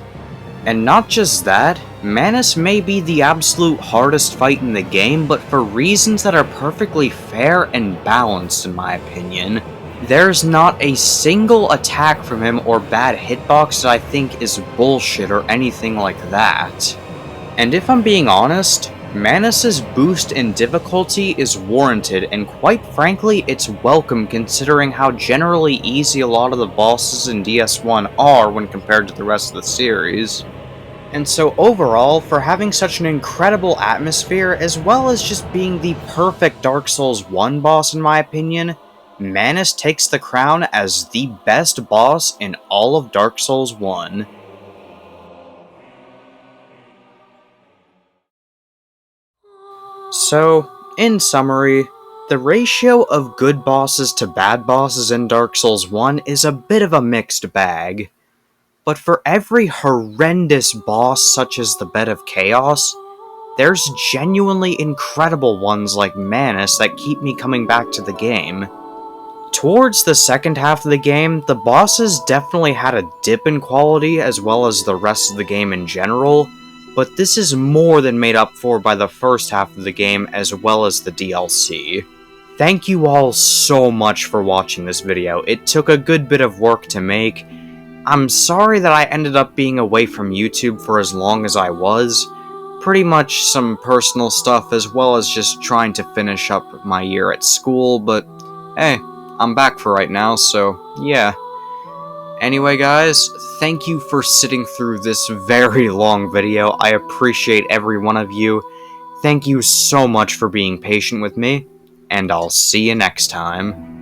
A: And not just that, Manus may be the absolute hardest fight in the game, but for reasons that are perfectly fair and balanced in my opinion. There's not a single attack from him or bad hitbox that I think is bullshit or anything like that. And if I'm being honest, Manus' boost in difficulty is warranted, and quite frankly, it's welcome considering how generally easy a lot of the bosses in DS1 are when compared to the rest of the series. And so overall, for having such an incredible atmosphere, as well as just being the perfect Dark Souls 1 boss in my opinion, Manus takes the crown as the best boss in all of Dark Souls 1. So, in summary, the ratio of good bosses to bad bosses in Dark Souls 1 is a bit of a mixed bag. But for every horrendous boss such as the Bed of Chaos, there's genuinely incredible ones like Manus that keep me coming back to the game. Towards the second half of the game, the bosses definitely had a dip in quality as well as the rest of the game in general, but this is more than made up for by the first half of the game as well as the DLC. Thank you all so much for watching this video. It took a good bit of work to make. I'm sorry that I ended up being away from YouTube for as long as I was. Pretty much some personal stuff as well as just trying to finish up my year at school, but hey, I'm back for right now, so yeah. Anyway guys, thank you for sitting through this very long video. I appreciate every one of you. Thank you so much for being patient with me, and I'll see you next time.